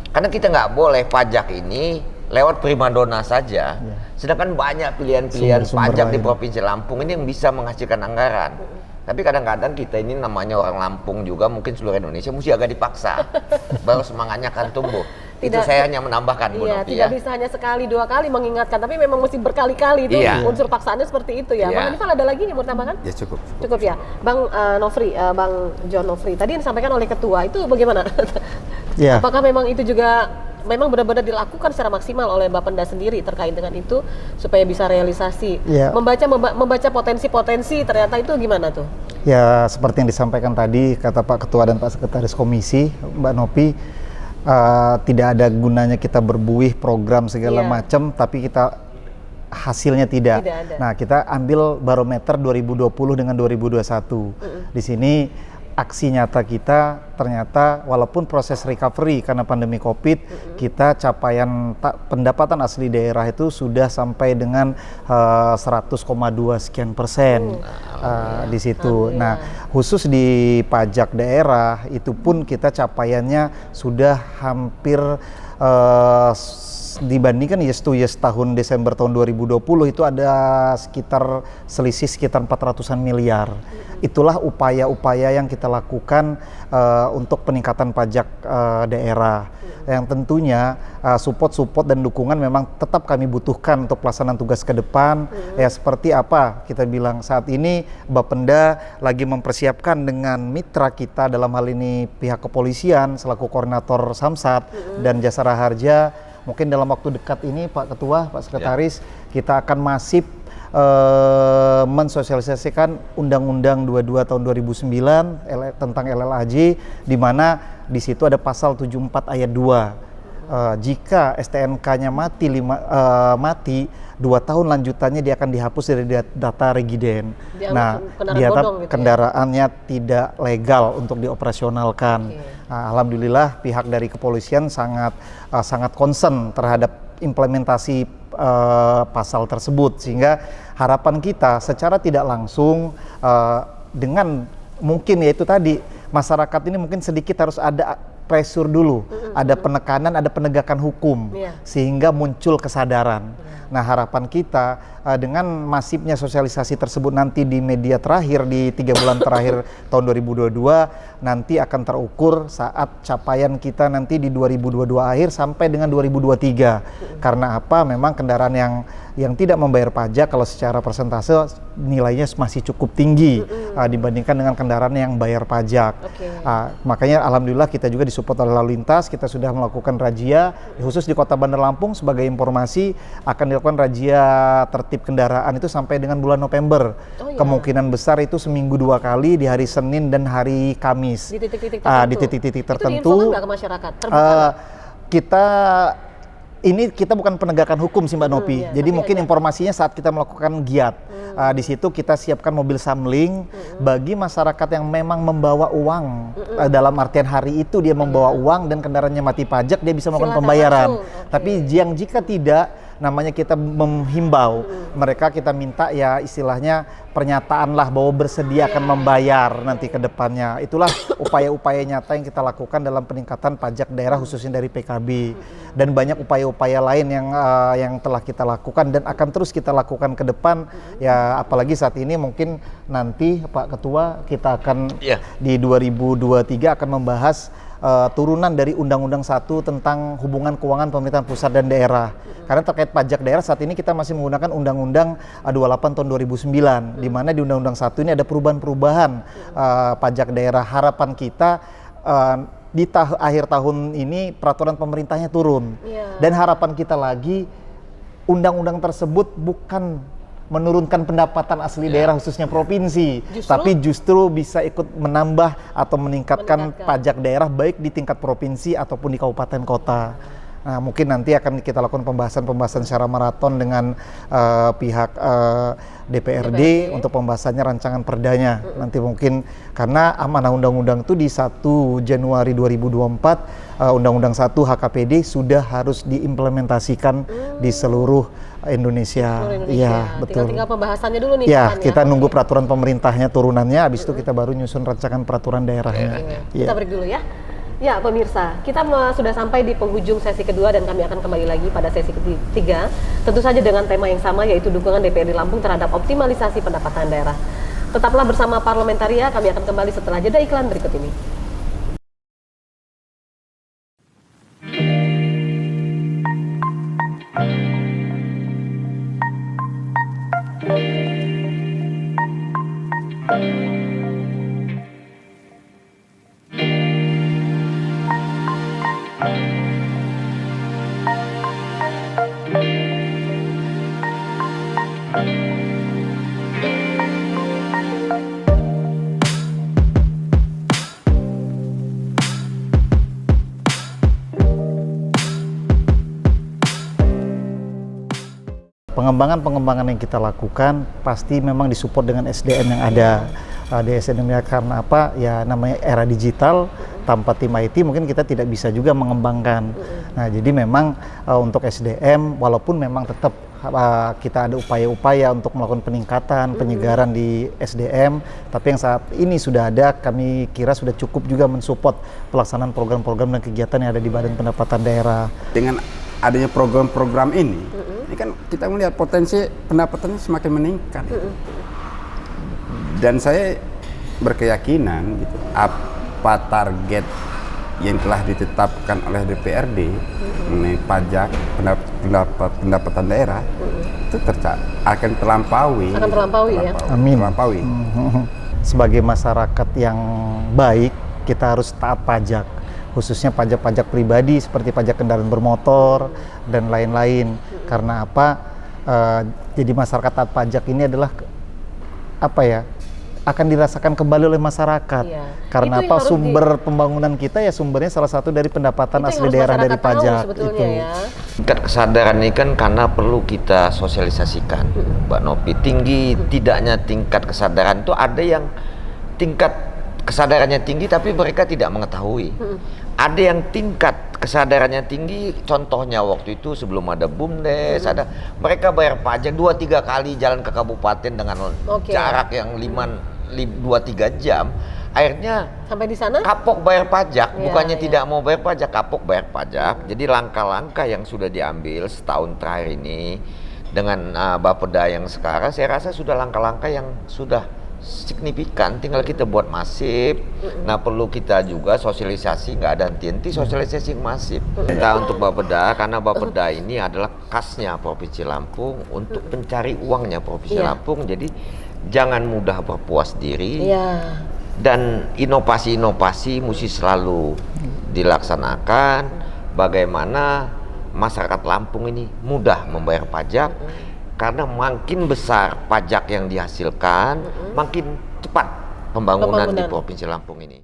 Karena kita nggak boleh pajak ini lewat primadona saja. Sedangkan banyak pilihan-pilihan pajak di Provinsi Lampung ini yang bisa menghasilkan anggaran. Tapi kadang-kadang kita ini namanya orang Lampung juga, mungkin seluruh Indonesia mesti agak dipaksa. Baru semangatnya akan tumbuh. Itu saya hanya menambahkan, Bu Novi, tidak bisa hanya sekali dua kali mengingatkan, tapi memang mesti berkali-kali itu unsur paksaannya seperti itu ya. Bang Hannifal ada lagi yang mau tambahkan? Ya cukup. Cukup ya. Bang Nofri, Bang John Nofri, tadi yang disampaikan oleh Ketua itu bagaimana? Apakah memang itu juga memang benar-benar dilakukan secara maksimal oleh Bapenda sendiri terkait dengan itu supaya bisa realisasi? Membaca potensi-potensi ternyata itu gimana tuh? Ya seperti yang disampaikan tadi kata Pak Ketua dan Pak Sekretaris Komisi, Mbak Nopi, tidak ada gunanya kita berbuih program segala macam tapi kita hasilnya tidak. Nah, kita ambil barometer 2020 dengan 2021. Di sini aksi nyata kita ternyata walaupun proses recovery karena pandemi Covid, kita capaian pendapatan asli daerah itu sudah sampai dengan 100,2 sekian persen di situ. Nah, khusus di pajak daerah itu pun kita capaiannya sudah hampir dibandingkan yes tahun Desember tahun 2020 itu ada selisih sekitar 400-an miliar. Itulah upaya-upaya yang kita lakukan untuk peningkatan pajak daerah. Yang tentunya support dan dukungan memang tetap kami butuhkan untuk pelaksanaan tugas ke depan. Ya seperti apa kita bilang saat ini Bapenda lagi mempersiapkan dengan mitra kita dalam hal ini pihak kepolisian selaku koordinator Samsat dan Jasara Harja. Mungkin dalam waktu dekat ini Pak Ketua, Pak Sekretaris, kita akan masif mensosialisasikan Undang-Undang 22 tahun 2009 tentang LLAJ, di mana di situ ada pasal 74 ayat 2. Jika STNK-nya mati 2 tahun lanjutannya dia akan dihapus dari data regiden. Nah, kendaraannya tidak legal untuk dioperasionalkan. Nah, alhamdulillah pihak dari kepolisian sangat concern terhadap implementasi pasal tersebut, sehingga harapan kita secara tidak langsung dengan mungkin yaitu tadi masyarakat ini mungkin sedikit harus ada pressure dulu, ada penekanan, ada penegakan hukum, sehingga muncul kesadaran. Nah, harapan kita dengan masifnya sosialisasi tersebut nanti di media terakhir di 3 bulan terakhir tahun 2022 nanti akan terukur saat capaian kita nanti di 2022 akhir sampai dengan 2023. Karena apa? Memang kendaraan yang tidak membayar pajak kalau secara persentase nilainya masih cukup tinggi dibandingkan dengan kendaraan yang bayar pajak. Makanya alhamdulillah kita juga disupport oleh lalu lintas, kita sudah melakukan razia khusus di Kota Bandar Lampung. Sebagai informasi akan dilakukan razia tertib kendaraan itu sampai dengan bulan November. Kemungkinan besar itu seminggu 2 kali di hari Senin dan hari Kamis. Di titik-titik tertentu. Di titik-titik tertentu. Itu diinfokan nggak ke masyarakat? Terbuka Kita bukan penegakan hukum sih Mbak Nopi. Jadi mungkin informasinya saat kita melakukan giat. Di situ kita siapkan mobil samling bagi masyarakat yang memang membawa uang. Dalam artian hari itu dia membawa uang dan kendaraannya mati pajak, dia bisa melakukan pembayaran. Tapi jika tidak, namanya kita menghimbau mereka, kita minta ya istilahnya pernyataan lah bahwa bersedia akan membayar nanti ke depannya. Itulah upaya-upaya nyata yang kita lakukan dalam peningkatan pajak daerah khususnya dari PKB, dan banyak upaya-upaya lain yang telah kita lakukan dan akan terus kita lakukan ke depan. Ya apalagi saat ini mungkin nanti Pak Ketua kita akan di 2023 akan membahas turunan dari Undang-Undang 1 tentang hubungan keuangan pemerintahan pusat dan daerah. Karena terkait pajak daerah saat ini kita masih menggunakan Undang-Undang 28 tahun 2009, di mana di Undang-Undang 1 ini ada perubahan-perubahan pajak daerah. Harapan kita di akhir tahun ini peraturan pemerintahnya turun. Dan harapan kita lagi undang-undang tersebut bukan menurunkan pendapatan asli daerah khususnya provinsi, tapi justru bisa ikut menambah atau meningkatkan pajak daerah baik di tingkat provinsi ataupun di kabupaten kota. Nah, mungkin nanti akan kita lakukan pembahasan secara maraton dengan pihak DPRD untuk pembahasannya rancangan perdanya. Nanti mungkin karena amanah undang-undang itu di 1 Januari 2024 Undang-Undang 1 HKPD sudah harus diimplementasikan di seluruh Indonesia. Iya, betul. Tinggal pembahasannya dulu nih. Ya, kita nunggu peraturan pemerintahnya turunannya, habis itu kita baru nyusun rancangan peraturan daerahnya. Kita break dulu ya. Ya pemirsa, kita sudah sampai di penghujung sesi kedua dan kami akan kembali lagi pada sesi ketiga. Tentu saja dengan tema yang sama, yaitu dukungan DPRD Lampung terhadap optimalisasi pendapatan daerah. Tetaplah bersama Parlamentaria, kami akan kembali setelah jeda iklan berikut ini. Pengembangan yang kita lakukan pasti memang disupport dengan SDM yang ada. Di SDM-nya karena apa? Ya namanya era digital, tanpa tim IT mungkin kita tidak bisa juga mengembangkan. Nah, jadi memang untuk SDM walaupun memang tetap kita ada upaya-upaya untuk melakukan peningkatan, penyegaran di SDM, tapi yang saat ini sudah ada, kami kira sudah cukup juga mensupport pelaksanaan program-program dan kegiatan yang ada di Badan Pendapatan Daerah. Dengan adanya program-program ini kan kita melihat potensi pendapatannya semakin meningkat. Dan saya berkeyakinan gitu, apa target yang telah ditetapkan oleh DPRD mengenai pajak pendapatan daerah itu akan terlampaui. Amin. Sebagai masyarakat yang baik, kita harus taat pajak, khususnya pajak-pajak pribadi seperti pajak kendaraan bermotor dan lain-lain. Karena apa? Jadi masyarakat taat pajak ini adalah akan dirasakan kembali oleh masyarakat. Karena apa? Sumber pembangunan kita ya sumbernya salah satu dari pendapatan asli daerah dari pajak itu. Tingkat kesadaran ini kan karena perlu kita sosialisasikan, Mbak Nopi. Tinggi tidaknya tingkat kesadaran itu ada yang tingkat kesadarannya tinggi tapi mereka tidak mengetahui. Ada yang tingkat kesadarannya tinggi, contohnya waktu itu sebelum ada BUMDes, mereka bayar pajak 2-3 kali jalan ke kabupaten dengan jarak yang 2-3 jam. Akhirnya sampai di sana kapok bayar pajak, bukannya tidak mau bayar pajak, kapok bayar pajak. Jadi langkah-langkah yang sudah diambil setahun terakhir ini dengan Bapeda yang sekarang, saya rasa sudah langkah-langkah yang sudah signifikan, tinggal kita buat masif. Nah, perlu kita juga sosialisasi, nggak ada henti-henti sosialisasi yang masif. Kita untuk Bapeda, karena Bapeda ini adalah khasnya Provinsi Lampung untuk pencari uangnya Provinsi Lampung, jadi jangan mudah berpuas diri. Dan inovasi-inovasi mesti selalu dilaksanakan. Bagaimana masyarakat Lampung ini mudah membayar pajak, karena makin besar pajak yang dihasilkan, makin cepat pembangunan di Provinsi Lampung ini.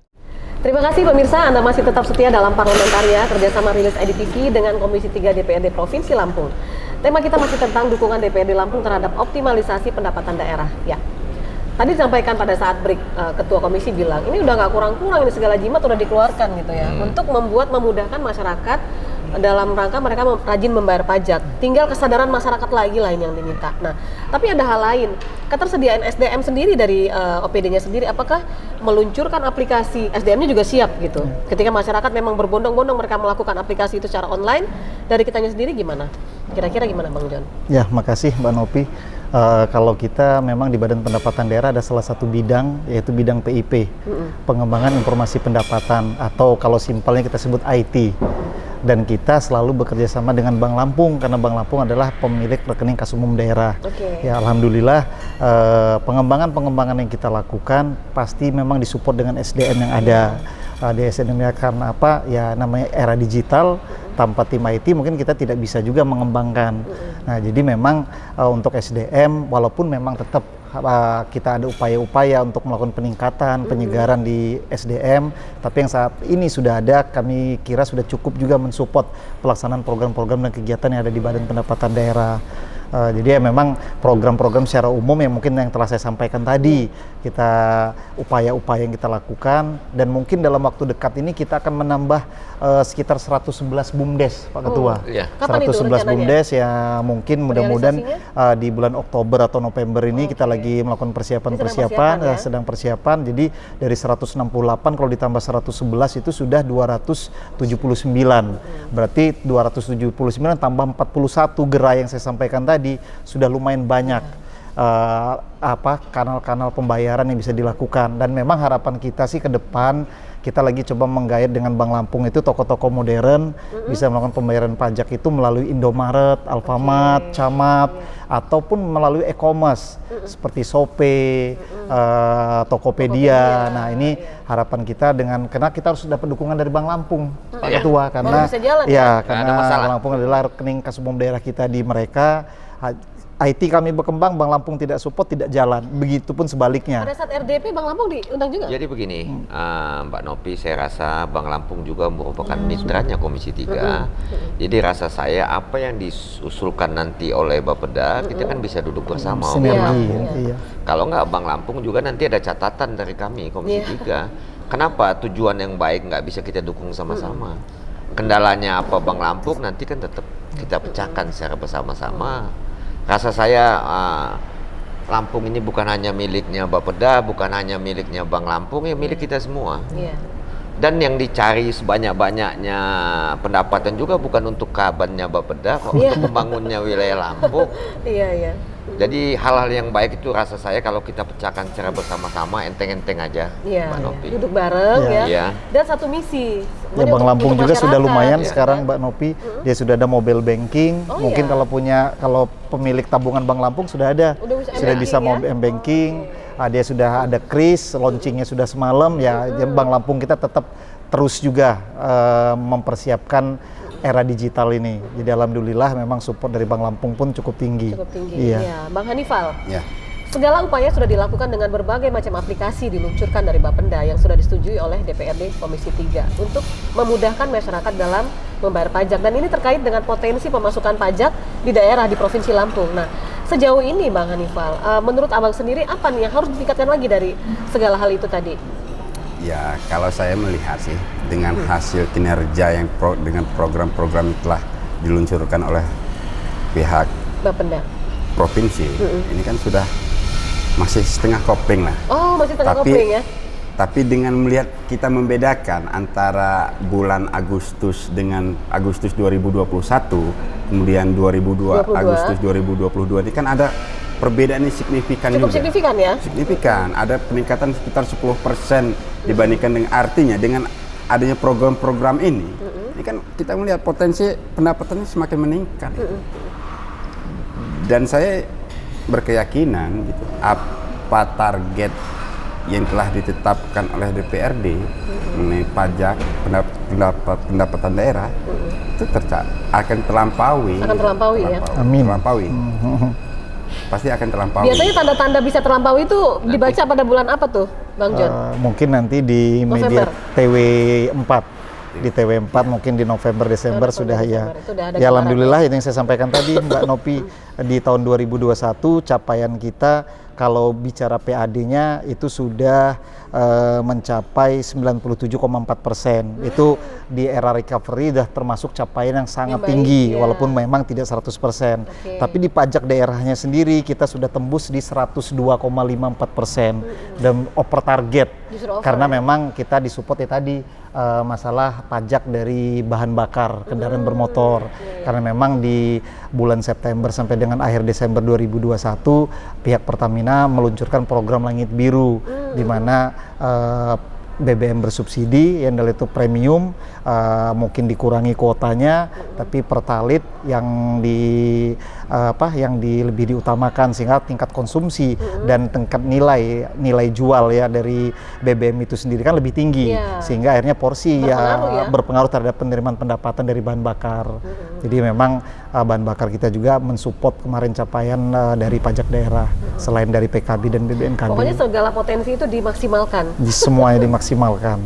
Terima kasih pemirsa, Anda masih tetap setia dalam Parlamentaria kerjasama Rilis IDTV dengan Komisi 3 DPRD Provinsi Lampung. Tema kita masih tentang dukungan DPRD Lampung terhadap optimalisasi pendapatan daerah. Ya, tadi disampaikan pada saat break, Ketua Komisi bilang, ini udah nggak kurang-kurang, ini segala jimat udah dikeluarkan gitu ya, untuk memudahkan masyarakat dalam rangka mereka rajin membayar pajak. Tinggal kesadaran masyarakat lagi lain yang diminta. Nah, tapi ada hal lain. Ketersediaan SDM sendiri dari OPD-nya sendiri, apakah meluncurkan aplikasi, SDM-nya juga siap gitu. Ketika masyarakat memang berbondong-bondong mereka melakukan aplikasi itu secara online, dari kitanya sendiri gimana? Kira-kira gimana Bang John? Ya, makasih Mbak Nopi. Kalau kita memang di Badan Pendapatan Daerah ada salah satu bidang, yaitu bidang PIP, pengembangan informasi pendapatan, atau kalau simpelnya kita sebut IT. Dan kita selalu bekerja sama dengan Bank Lampung, karena Bank Lampung adalah pemilik rekening kas umum daerah. Ya, alhamdulillah pengembangan yang kita lakukan pasti memang disupport dengan SDM yang ada. Di SDM-nya karena apa? Ya namanya era digital, tanpa tim IT mungkin kita tidak bisa juga mengembangkan. Nah, jadi memang untuk SDM, walaupun memang tetap kita ada upaya-upaya untuk melakukan peningkatan, penyegaran di SDM, tapi yang saat ini sudah ada, kami kira sudah cukup juga mensupport pelaksanaan program-program dan kegiatan yang ada di Badan Pendapatan Daerah. Jadi ya memang program-program secara umum yang mungkin yang telah saya sampaikan tadi, kita upaya-upaya yang kita lakukan, dan mungkin dalam waktu dekat ini kita akan menambah sekitar 111 BUMDes, Pak Ketua. 111 BUMDes ya, mungkin mudah-mudahan di bulan Oktober atau November ini kita lagi melakukan persiapan, sedang persiapan. Jadi dari 168 kalau ditambah 111 itu sudah 279. Berarti 279 tambah 41 gerai yang saya sampaikan tadi, sudah lumayan banyak kanal-kanal pembayaran yang bisa dilakukan. Dan memang harapan kita sih ke depan, kita lagi coba menggait dengan Bank Lampung itu toko-toko modern bisa melakukan pembayaran pajak itu melalui Indomaret, Alfamart, Camat, ataupun melalui e-commerce seperti Shopee, Tokopedia. Nah, ini harapan kita karena kita harus dapat dukungan dari Bank Lampung, Pak Ketua, karena karena Bank Lampung adalah rekening kas umum daerah kita di mereka. IT kami berkembang, Bank Lampung tidak support, tidak jalan. Begitupun sebaliknya. Pada saat RDP, Bank Lampung diundang juga? Jadi begini, Mbak Nopi, saya rasa Bank Lampung juga merupakan mitranya Komisi 3. Jadi rasa saya apa yang diusulkan nanti oleh Bapeda, kita kan bisa duduk bersama Bank Lampung. Kalau nggak Bank Lampung juga nanti ada catatan dari kami Komisi 3. Kenapa tujuan yang baik nggak bisa kita dukung sama-sama? Kendalanya apa Bank Lampung nanti kan tetap kita pecahkan secara bersama-sama. Rasa saya Lampung ini bukan hanya miliknya Bapeda, bukan hanya miliknya Bank Lampung, ya milik kita semua. Dan yang dicari sebanyak-banyaknya pendapatan juga bukan untuk kabannya Bapeda, kok untuk membangunnya wilayah Lampung. Jadi hal-hal yang baik itu rasa saya kalau kita pecahkan secara bersama-sama, enteng-enteng aja, Mbak Nopi. Duduk bareng dan satu misi. Ya, Bank Lampung juga sudah lumayan sekarang, Mbak Nopi. Dia sudah ada mobile banking. Mungkin kalau pemilik tabungan Bank Lampung sudah ada, sudah bisa mobile banking. Dia sudah ada kris, launchingnya sudah semalam. Ya, Bank Lampung kita tetap terus juga mempersiapkan era digital ini. Jadi alhamdulillah memang support dari Bank Lampung pun cukup tinggi. Bang Hanifal. Segala upaya sudah dilakukan dengan berbagai macam aplikasi diluncurkan dari Bapenda yang sudah disetujui oleh DPRD Komisi 3 untuk memudahkan masyarakat dalam membayar pajak. Dan ini terkait dengan potensi pemasukan pajak di daerah di Provinsi Lampung. Nah, sejauh ini Bang Hanifal, menurut Abang sendiri apa nih yang harus ditingkatkan lagi dari segala hal itu tadi? Ya, kalau saya melihat sih dengan hasil kinerja yang dengan program-program telah diluncurkan oleh pihak Bapenda provinsi, ini kan sudah masih setengah kopling lah. Oh, masih setengah kopling ya? Tapi dengan melihat kita membedakan antara bulan Agustus dengan Agustus 2021, kemudian 22. Agustus 2022 ini kan ada perbedaan yang signifikan Cukup juga. signifikan ya? Signifikan, ada peningkatan sekitar 10% dibandingkan dengan artinya dengan adanya program-program ini. Ini kan kita melihat potensi pendapatannya semakin meningkat. Dan saya berkeyakinan gitu, apa target yang telah ditetapkan oleh DPRD mengenai pajak pendapatan daerah itu akan terlampaui. Akan terlampaui ya? Amin. Terlampaui. Pasti akan terlampaui. Biasanya tanda-tanda bisa terlampaui itu dibaca pada bulan apa tuh, Bang John? Mungkin nanti di media November. TW4. Di TW4 mungkin di November Desember sudah ya. Itu udah ada Ya gambaran. alhamdulillah itu yang saya sampaikan tadi Mbak Nopi, di tahun 2021 capaian kita kalau bicara PAD-nya itu sudah mencapai 97,4%. Itu di era recovery sudah termasuk capaian yang sangat Yang baik, tinggi ya. walaupun memang tidak 100%. Tapi di pajak daerahnya sendiri kita sudah tembus di 102,54% dan over target. Justru over, Karena ya? memang kita disupport ya tadi masalah pajak dari bahan bakar kendaraan bermotor. Karena memang di bulan September sampai dengan akhir Desember 2021 pihak Pertamina meluncurkan program Langit Biru di mana BBM bersubsidi yang dari itu premium mungkin dikurangi kuotanya, tapi Pertalite yang lebih diutamakan sehingga tingkat konsumsi dan tingkat nilai jual ya dari BBM itu sendiri kan lebih tinggi, sehingga akhirnya porsi berpengaruh terhadap penerimaan pendapatan dari bahan bakar. Jadi memang bahan bakar kita juga mensupport kemarin capaian dari pajak daerah selain dari PKB dan BBNKB. Pokoknya segala potensi itu dimaksimalkan. Semuanya dimaksimalkan.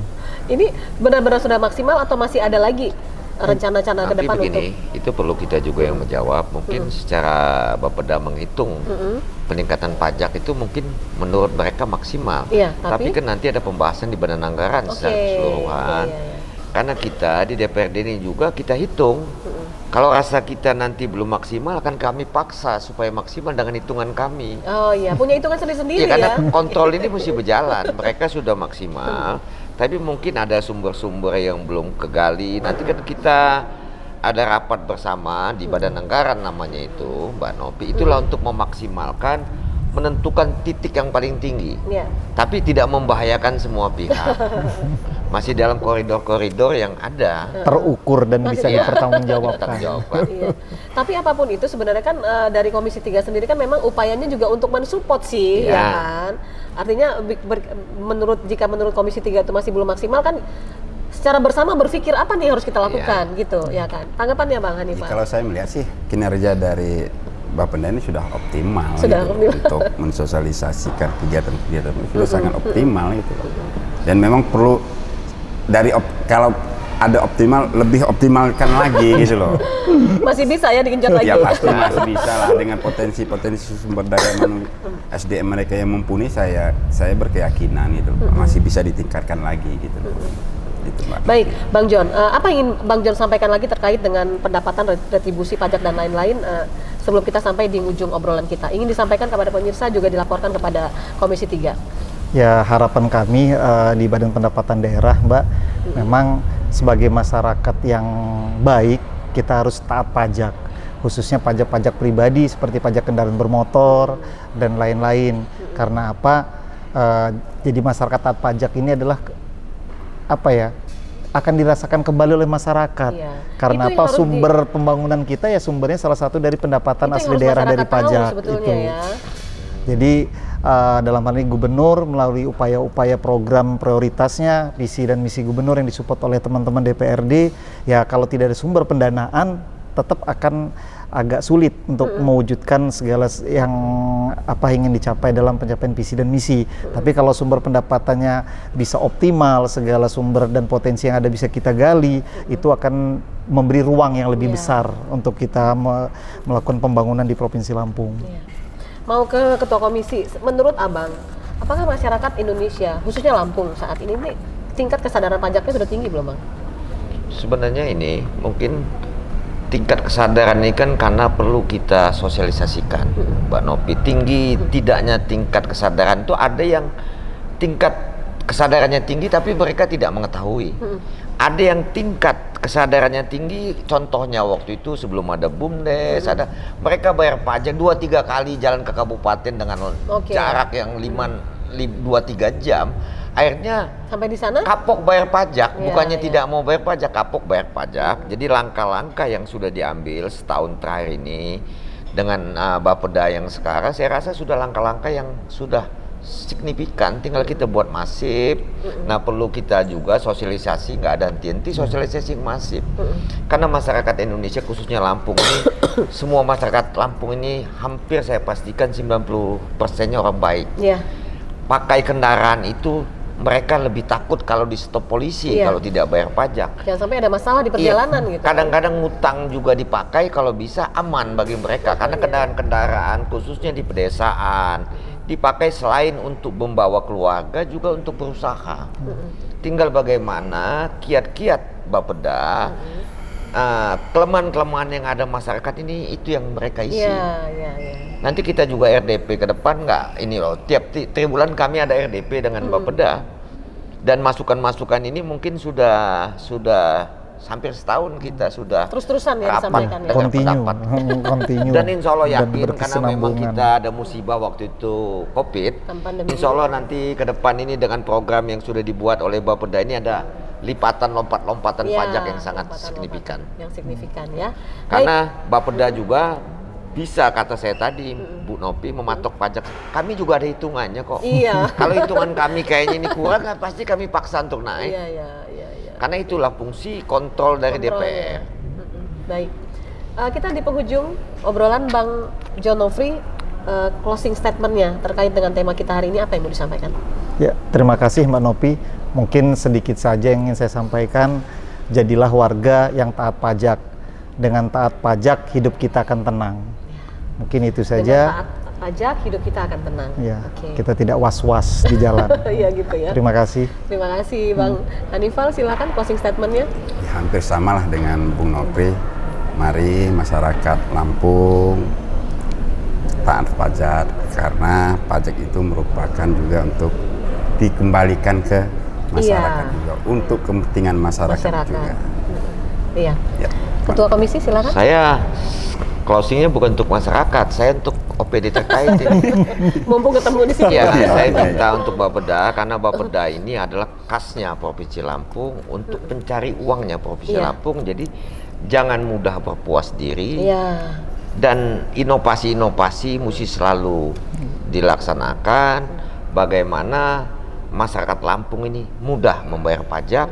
Ini benar-benar sudah maksimal atau masih ada lagi rencana-rencana ke Tapi depan begini, itu perlu kita juga yang menjawab. Mungkin secara Bapeda menghitung peningkatan pajak itu mungkin menurut mereka maksimal. Iya, tapi kan nanti ada pembahasan di Badan Anggaran secara keseluruhan. Karena kita di DPRD ini juga kita hitung. Kalau rasa kita nanti belum maksimal, akan kami paksa supaya maksimal dengan hitungan kami. Oh iya, punya hitungan sendiri-sendiri Ya, karena ya. kontrol ini mesti berjalan. Mereka sudah maksimal, tapi mungkin ada sumber-sumber yang belum kegali. Nanti kan kita ada rapat bersama di Badan Anggaran namanya itu, Mbak Nopi. Itulah untuk memaksimalkan, menentukan titik yang paling tinggi. Iya. Tapi tidak membahayakan semua pihak. Masih dalam koridor-koridor yang ada. Terukur dan bisa Iya, dipertanggungjawabkan. dipertanggungjawabkan. Iya. Tapi apapun itu sebenarnya kan dari Komisi 3 sendiri kan memang upayanya juga untuk mensupport sih, Iya. ya kan? Artinya jika menurut Komisi 3 itu masih belum maksimal kan secara bersama berpikir apa nih harus kita lakukan gitu, ya kan? Tanggapannya Bang Hanifah? Kalau saya melihat sih kinerja dari Bapeda ini sudah optimal Sudah gitu, optimal. untuk mensosialisasikan kegiatan-kegiatan itu sudah sangat optimal gitu. Dan memang perlu kalau ada optimal lebih optimalkan lagi gitu loh. Masih bisa ya digenjot lagi. Ya pasti masih bisa lah dengan potensi sumber daya SDM mereka yang mumpuni, saya berkeyakinan gitu masih bisa ditingkatkan lagi gitu. Gitu, Mbak. Baik, Bang John, apa yang ingin Bang John sampaikan lagi terkait dengan pendapatan, retribusi pajak dan lain-lain sebelum kita sampai di ujung obrolan kita? Ingin disampaikan kepada pemirsa juga dilaporkan kepada Komisi 3. Ya harapan kami di Badan Pendapatan Daerah, Mbak, memang sebagai masyarakat yang baik kita harus taat pajak, khususnya pajak-pajak pribadi seperti pajak kendaraan bermotor dan lain-lain. Karena apa? Jadi masyarakat taat pajak ini adalah akan dirasakan kembali oleh masyarakat. Iya. Karena Itu yang apa? harus Sumber pembangunan kita ya sumbernya salah satu dari pendapatan Itu yang asli harus daerah masyarakat dari tahu pajak sebetulnya itu. ya. Jadi dalam hal ini gubernur melalui upaya-upaya program prioritasnya, visi dan misi gubernur yang disupport oleh teman-teman DPRD, ya kalau tidak ada sumber pendanaan tetap akan agak sulit untuk mewujudkan segala yang ingin dicapai dalam pencapaian visi dan misi. Tapi kalau sumber pendapatannya bisa optimal, segala sumber dan potensi yang ada bisa kita gali, itu akan memberi ruang yang lebih besar untuk kita melakukan pembangunan di Provinsi Lampung. Mau ke Ketua Komisi, menurut Abang, apakah masyarakat Indonesia, khususnya Lampung saat ini nih, tingkat kesadaran pajaknya sudah tinggi belum, Bang? Sebenarnya ini mungkin tingkat kesadaran ini kan karena perlu kita sosialisasikan, Mbak Nopi. Tinggi tidaknya tingkat kesadaran itu ada yang tingkat kesadarannya tinggi tapi mereka tidak mengetahui. Ada yang tingkat kesadarannya tinggi, contohnya waktu itu sebelum ada BUMDes, mereka bayar pajak 2-3 kali jalan ke kabupaten dengan jarak yang 2-3 jam. Akhirnya sampai di sana kapok bayar pajak, bukannya ya. tidak mau bayar pajak, kapok bayar pajak. Jadi langkah-langkah yang sudah diambil setahun terakhir ini dengan Bapeda yang sekarang, saya rasa sudah langkah-langkah yang sudah signifikan, tinggal kita buat masif. Nah, perlu kita juga sosialisasi, nggak ada henti-henti sosialisasi yang masif. Karena masyarakat Indonesia khususnya Lampung ini, semua masyarakat Lampung ini hampir saya pastikan 90%-nya orang baik. Pakai kendaraan itu mereka lebih takut kalau di stop polisi kalau tidak bayar pajak. Jangan sampai ada masalah di perjalanan gitu. Kadang-kadang ngutang juga dipakai kalau bisa aman bagi mereka karena kendaraan-kendaraan khususnya di pedesaan dipakai selain untuk membawa keluarga juga untuk berusaha. Tinggal bagaimana kiat-kiat Bapeda, kelemahan-kelemahan yang ada masyarakat ini itu yang mereka isi. Nanti kita juga RDP ke depan nggak ini loh, tiap tribulan kami ada RDP dengan Bapeda dan masukan-masukan ini mungkin sudah hampir setahun kita sudah terus-terusan ya disampaikan ya. Continue. Dan insya Allah yakin karena memang kita ada musibah waktu itu COVID. Insya Allah nanti ke depan ini dengan program yang sudah dibuat oleh Bapeda ini ada lipatan lompat-lompatan pajak yang sangat signifikan. Yang signifikan ya. Karena Bapeda juga bisa, kata saya tadi Bu Nopi, mematok pajak. Kami juga ada hitungannya kok. Kalau hitungan kami kayaknya ini kurang, pasti kami paksa untuk naik. Karena itulah fungsi kontrol dari DPR. Baik, kita di penghujung obrolan Bang John Nofri, closing statementnya terkait dengan tema kita hari ini apa yang mau disampaikan? Ya, terima kasih Mbak Nopi. Mungkin sedikit saja yang ingin saya sampaikan, jadilah warga yang taat pajak. Dengan taat pajak hidup kita akan tenang. Mungkin itu saja. Dengan taat pajak hidup kita akan tenang. Ya, kita tidak was-was di jalan. Iya gitu ya. Terima kasih. Terima kasih Bang Hanifal, silakan closing statementnya. Hampir samalah dengan Bung Nopri. Mari masyarakat Lampung taat pajak, karena pajak itu merupakan juga untuk dikembalikan ke masyarakat juga, untuk kepentingan masyarakat. Juga. Iya. Ketua Komisi silakan. Saya closingnya bukan untuk masyarakat, saya untuk OPD terkait ini. Mumpung ketemu di sini. Ya, saya minta untuk Bapeda karena Bapeda ini adalah khasnya Provinsi Lampung untuk pencari uangnya Provinsi Lampung. Jadi jangan mudah berpuas diri. Dan inovasi-inovasi mesti selalu dilaksanakan. Bagaimana masyarakat Lampung ini mudah membayar pajak.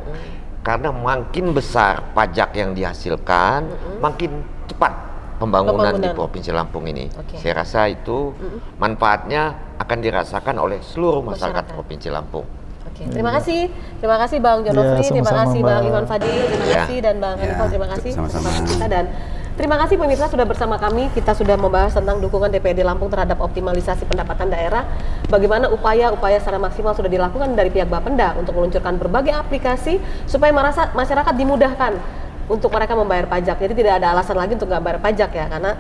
Karena makin besar pajak yang dihasilkan, makin cepat pembangunan di Provinsi Lampung ini. Saya rasa itu manfaatnya akan dirasakan oleh seluruh masyarakat Provinsi Lampung. Terima kasih Bang John Nofri, terima kasih Bang Iwan Fadil, terima kasih dan Bang Hanifal, terima kasih sama kita, dan terima kasih pemirsa sudah bersama kami. Kita sudah membahas tentang dukungan DPRD Lampung terhadap optimalisasi pendapatan daerah. Bagaimana upaya-upaya secara maksimal sudah dilakukan dari pihak Bapenda untuk meluncurkan berbagai aplikasi supaya masyarakat dimudahkan untuk mereka membayar pajak. Jadi tidak ada alasan lagi untuk nggak bayar pajak ya, karena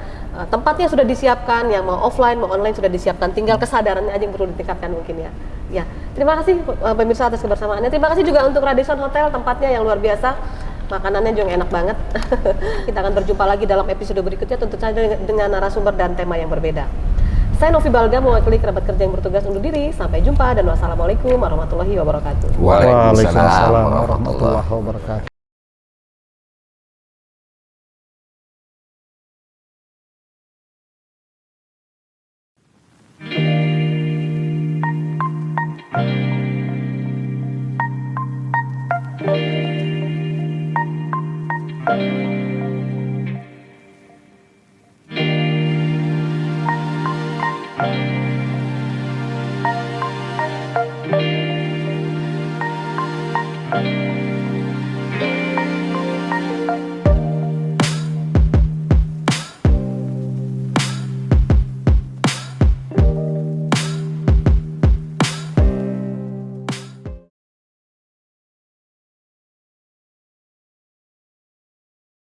tempatnya sudah disiapkan, yang mau offline mau online sudah disiapkan, tinggal kesadarannya aja yang perlu ditingkatkan mungkin ya. Ya, terima kasih pemirsa atas kebersamaannya. Terima kasih juga untuk Radisson Hotel, tempatnya yang luar biasa. Makanannya juga enak banget. Kita akan berjumpa lagi dalam episode berikutnya, tentu saja dengan narasumber dan tema yang berbeda. Saya Novi Balga mewakili kerabat kerja yang bertugas undur diri. Sampai jumpa dan wassalamualaikum warahmatullahi wabarakatuh. Waalaikumsalam warahmatullahi wabarakatuh. Thank you.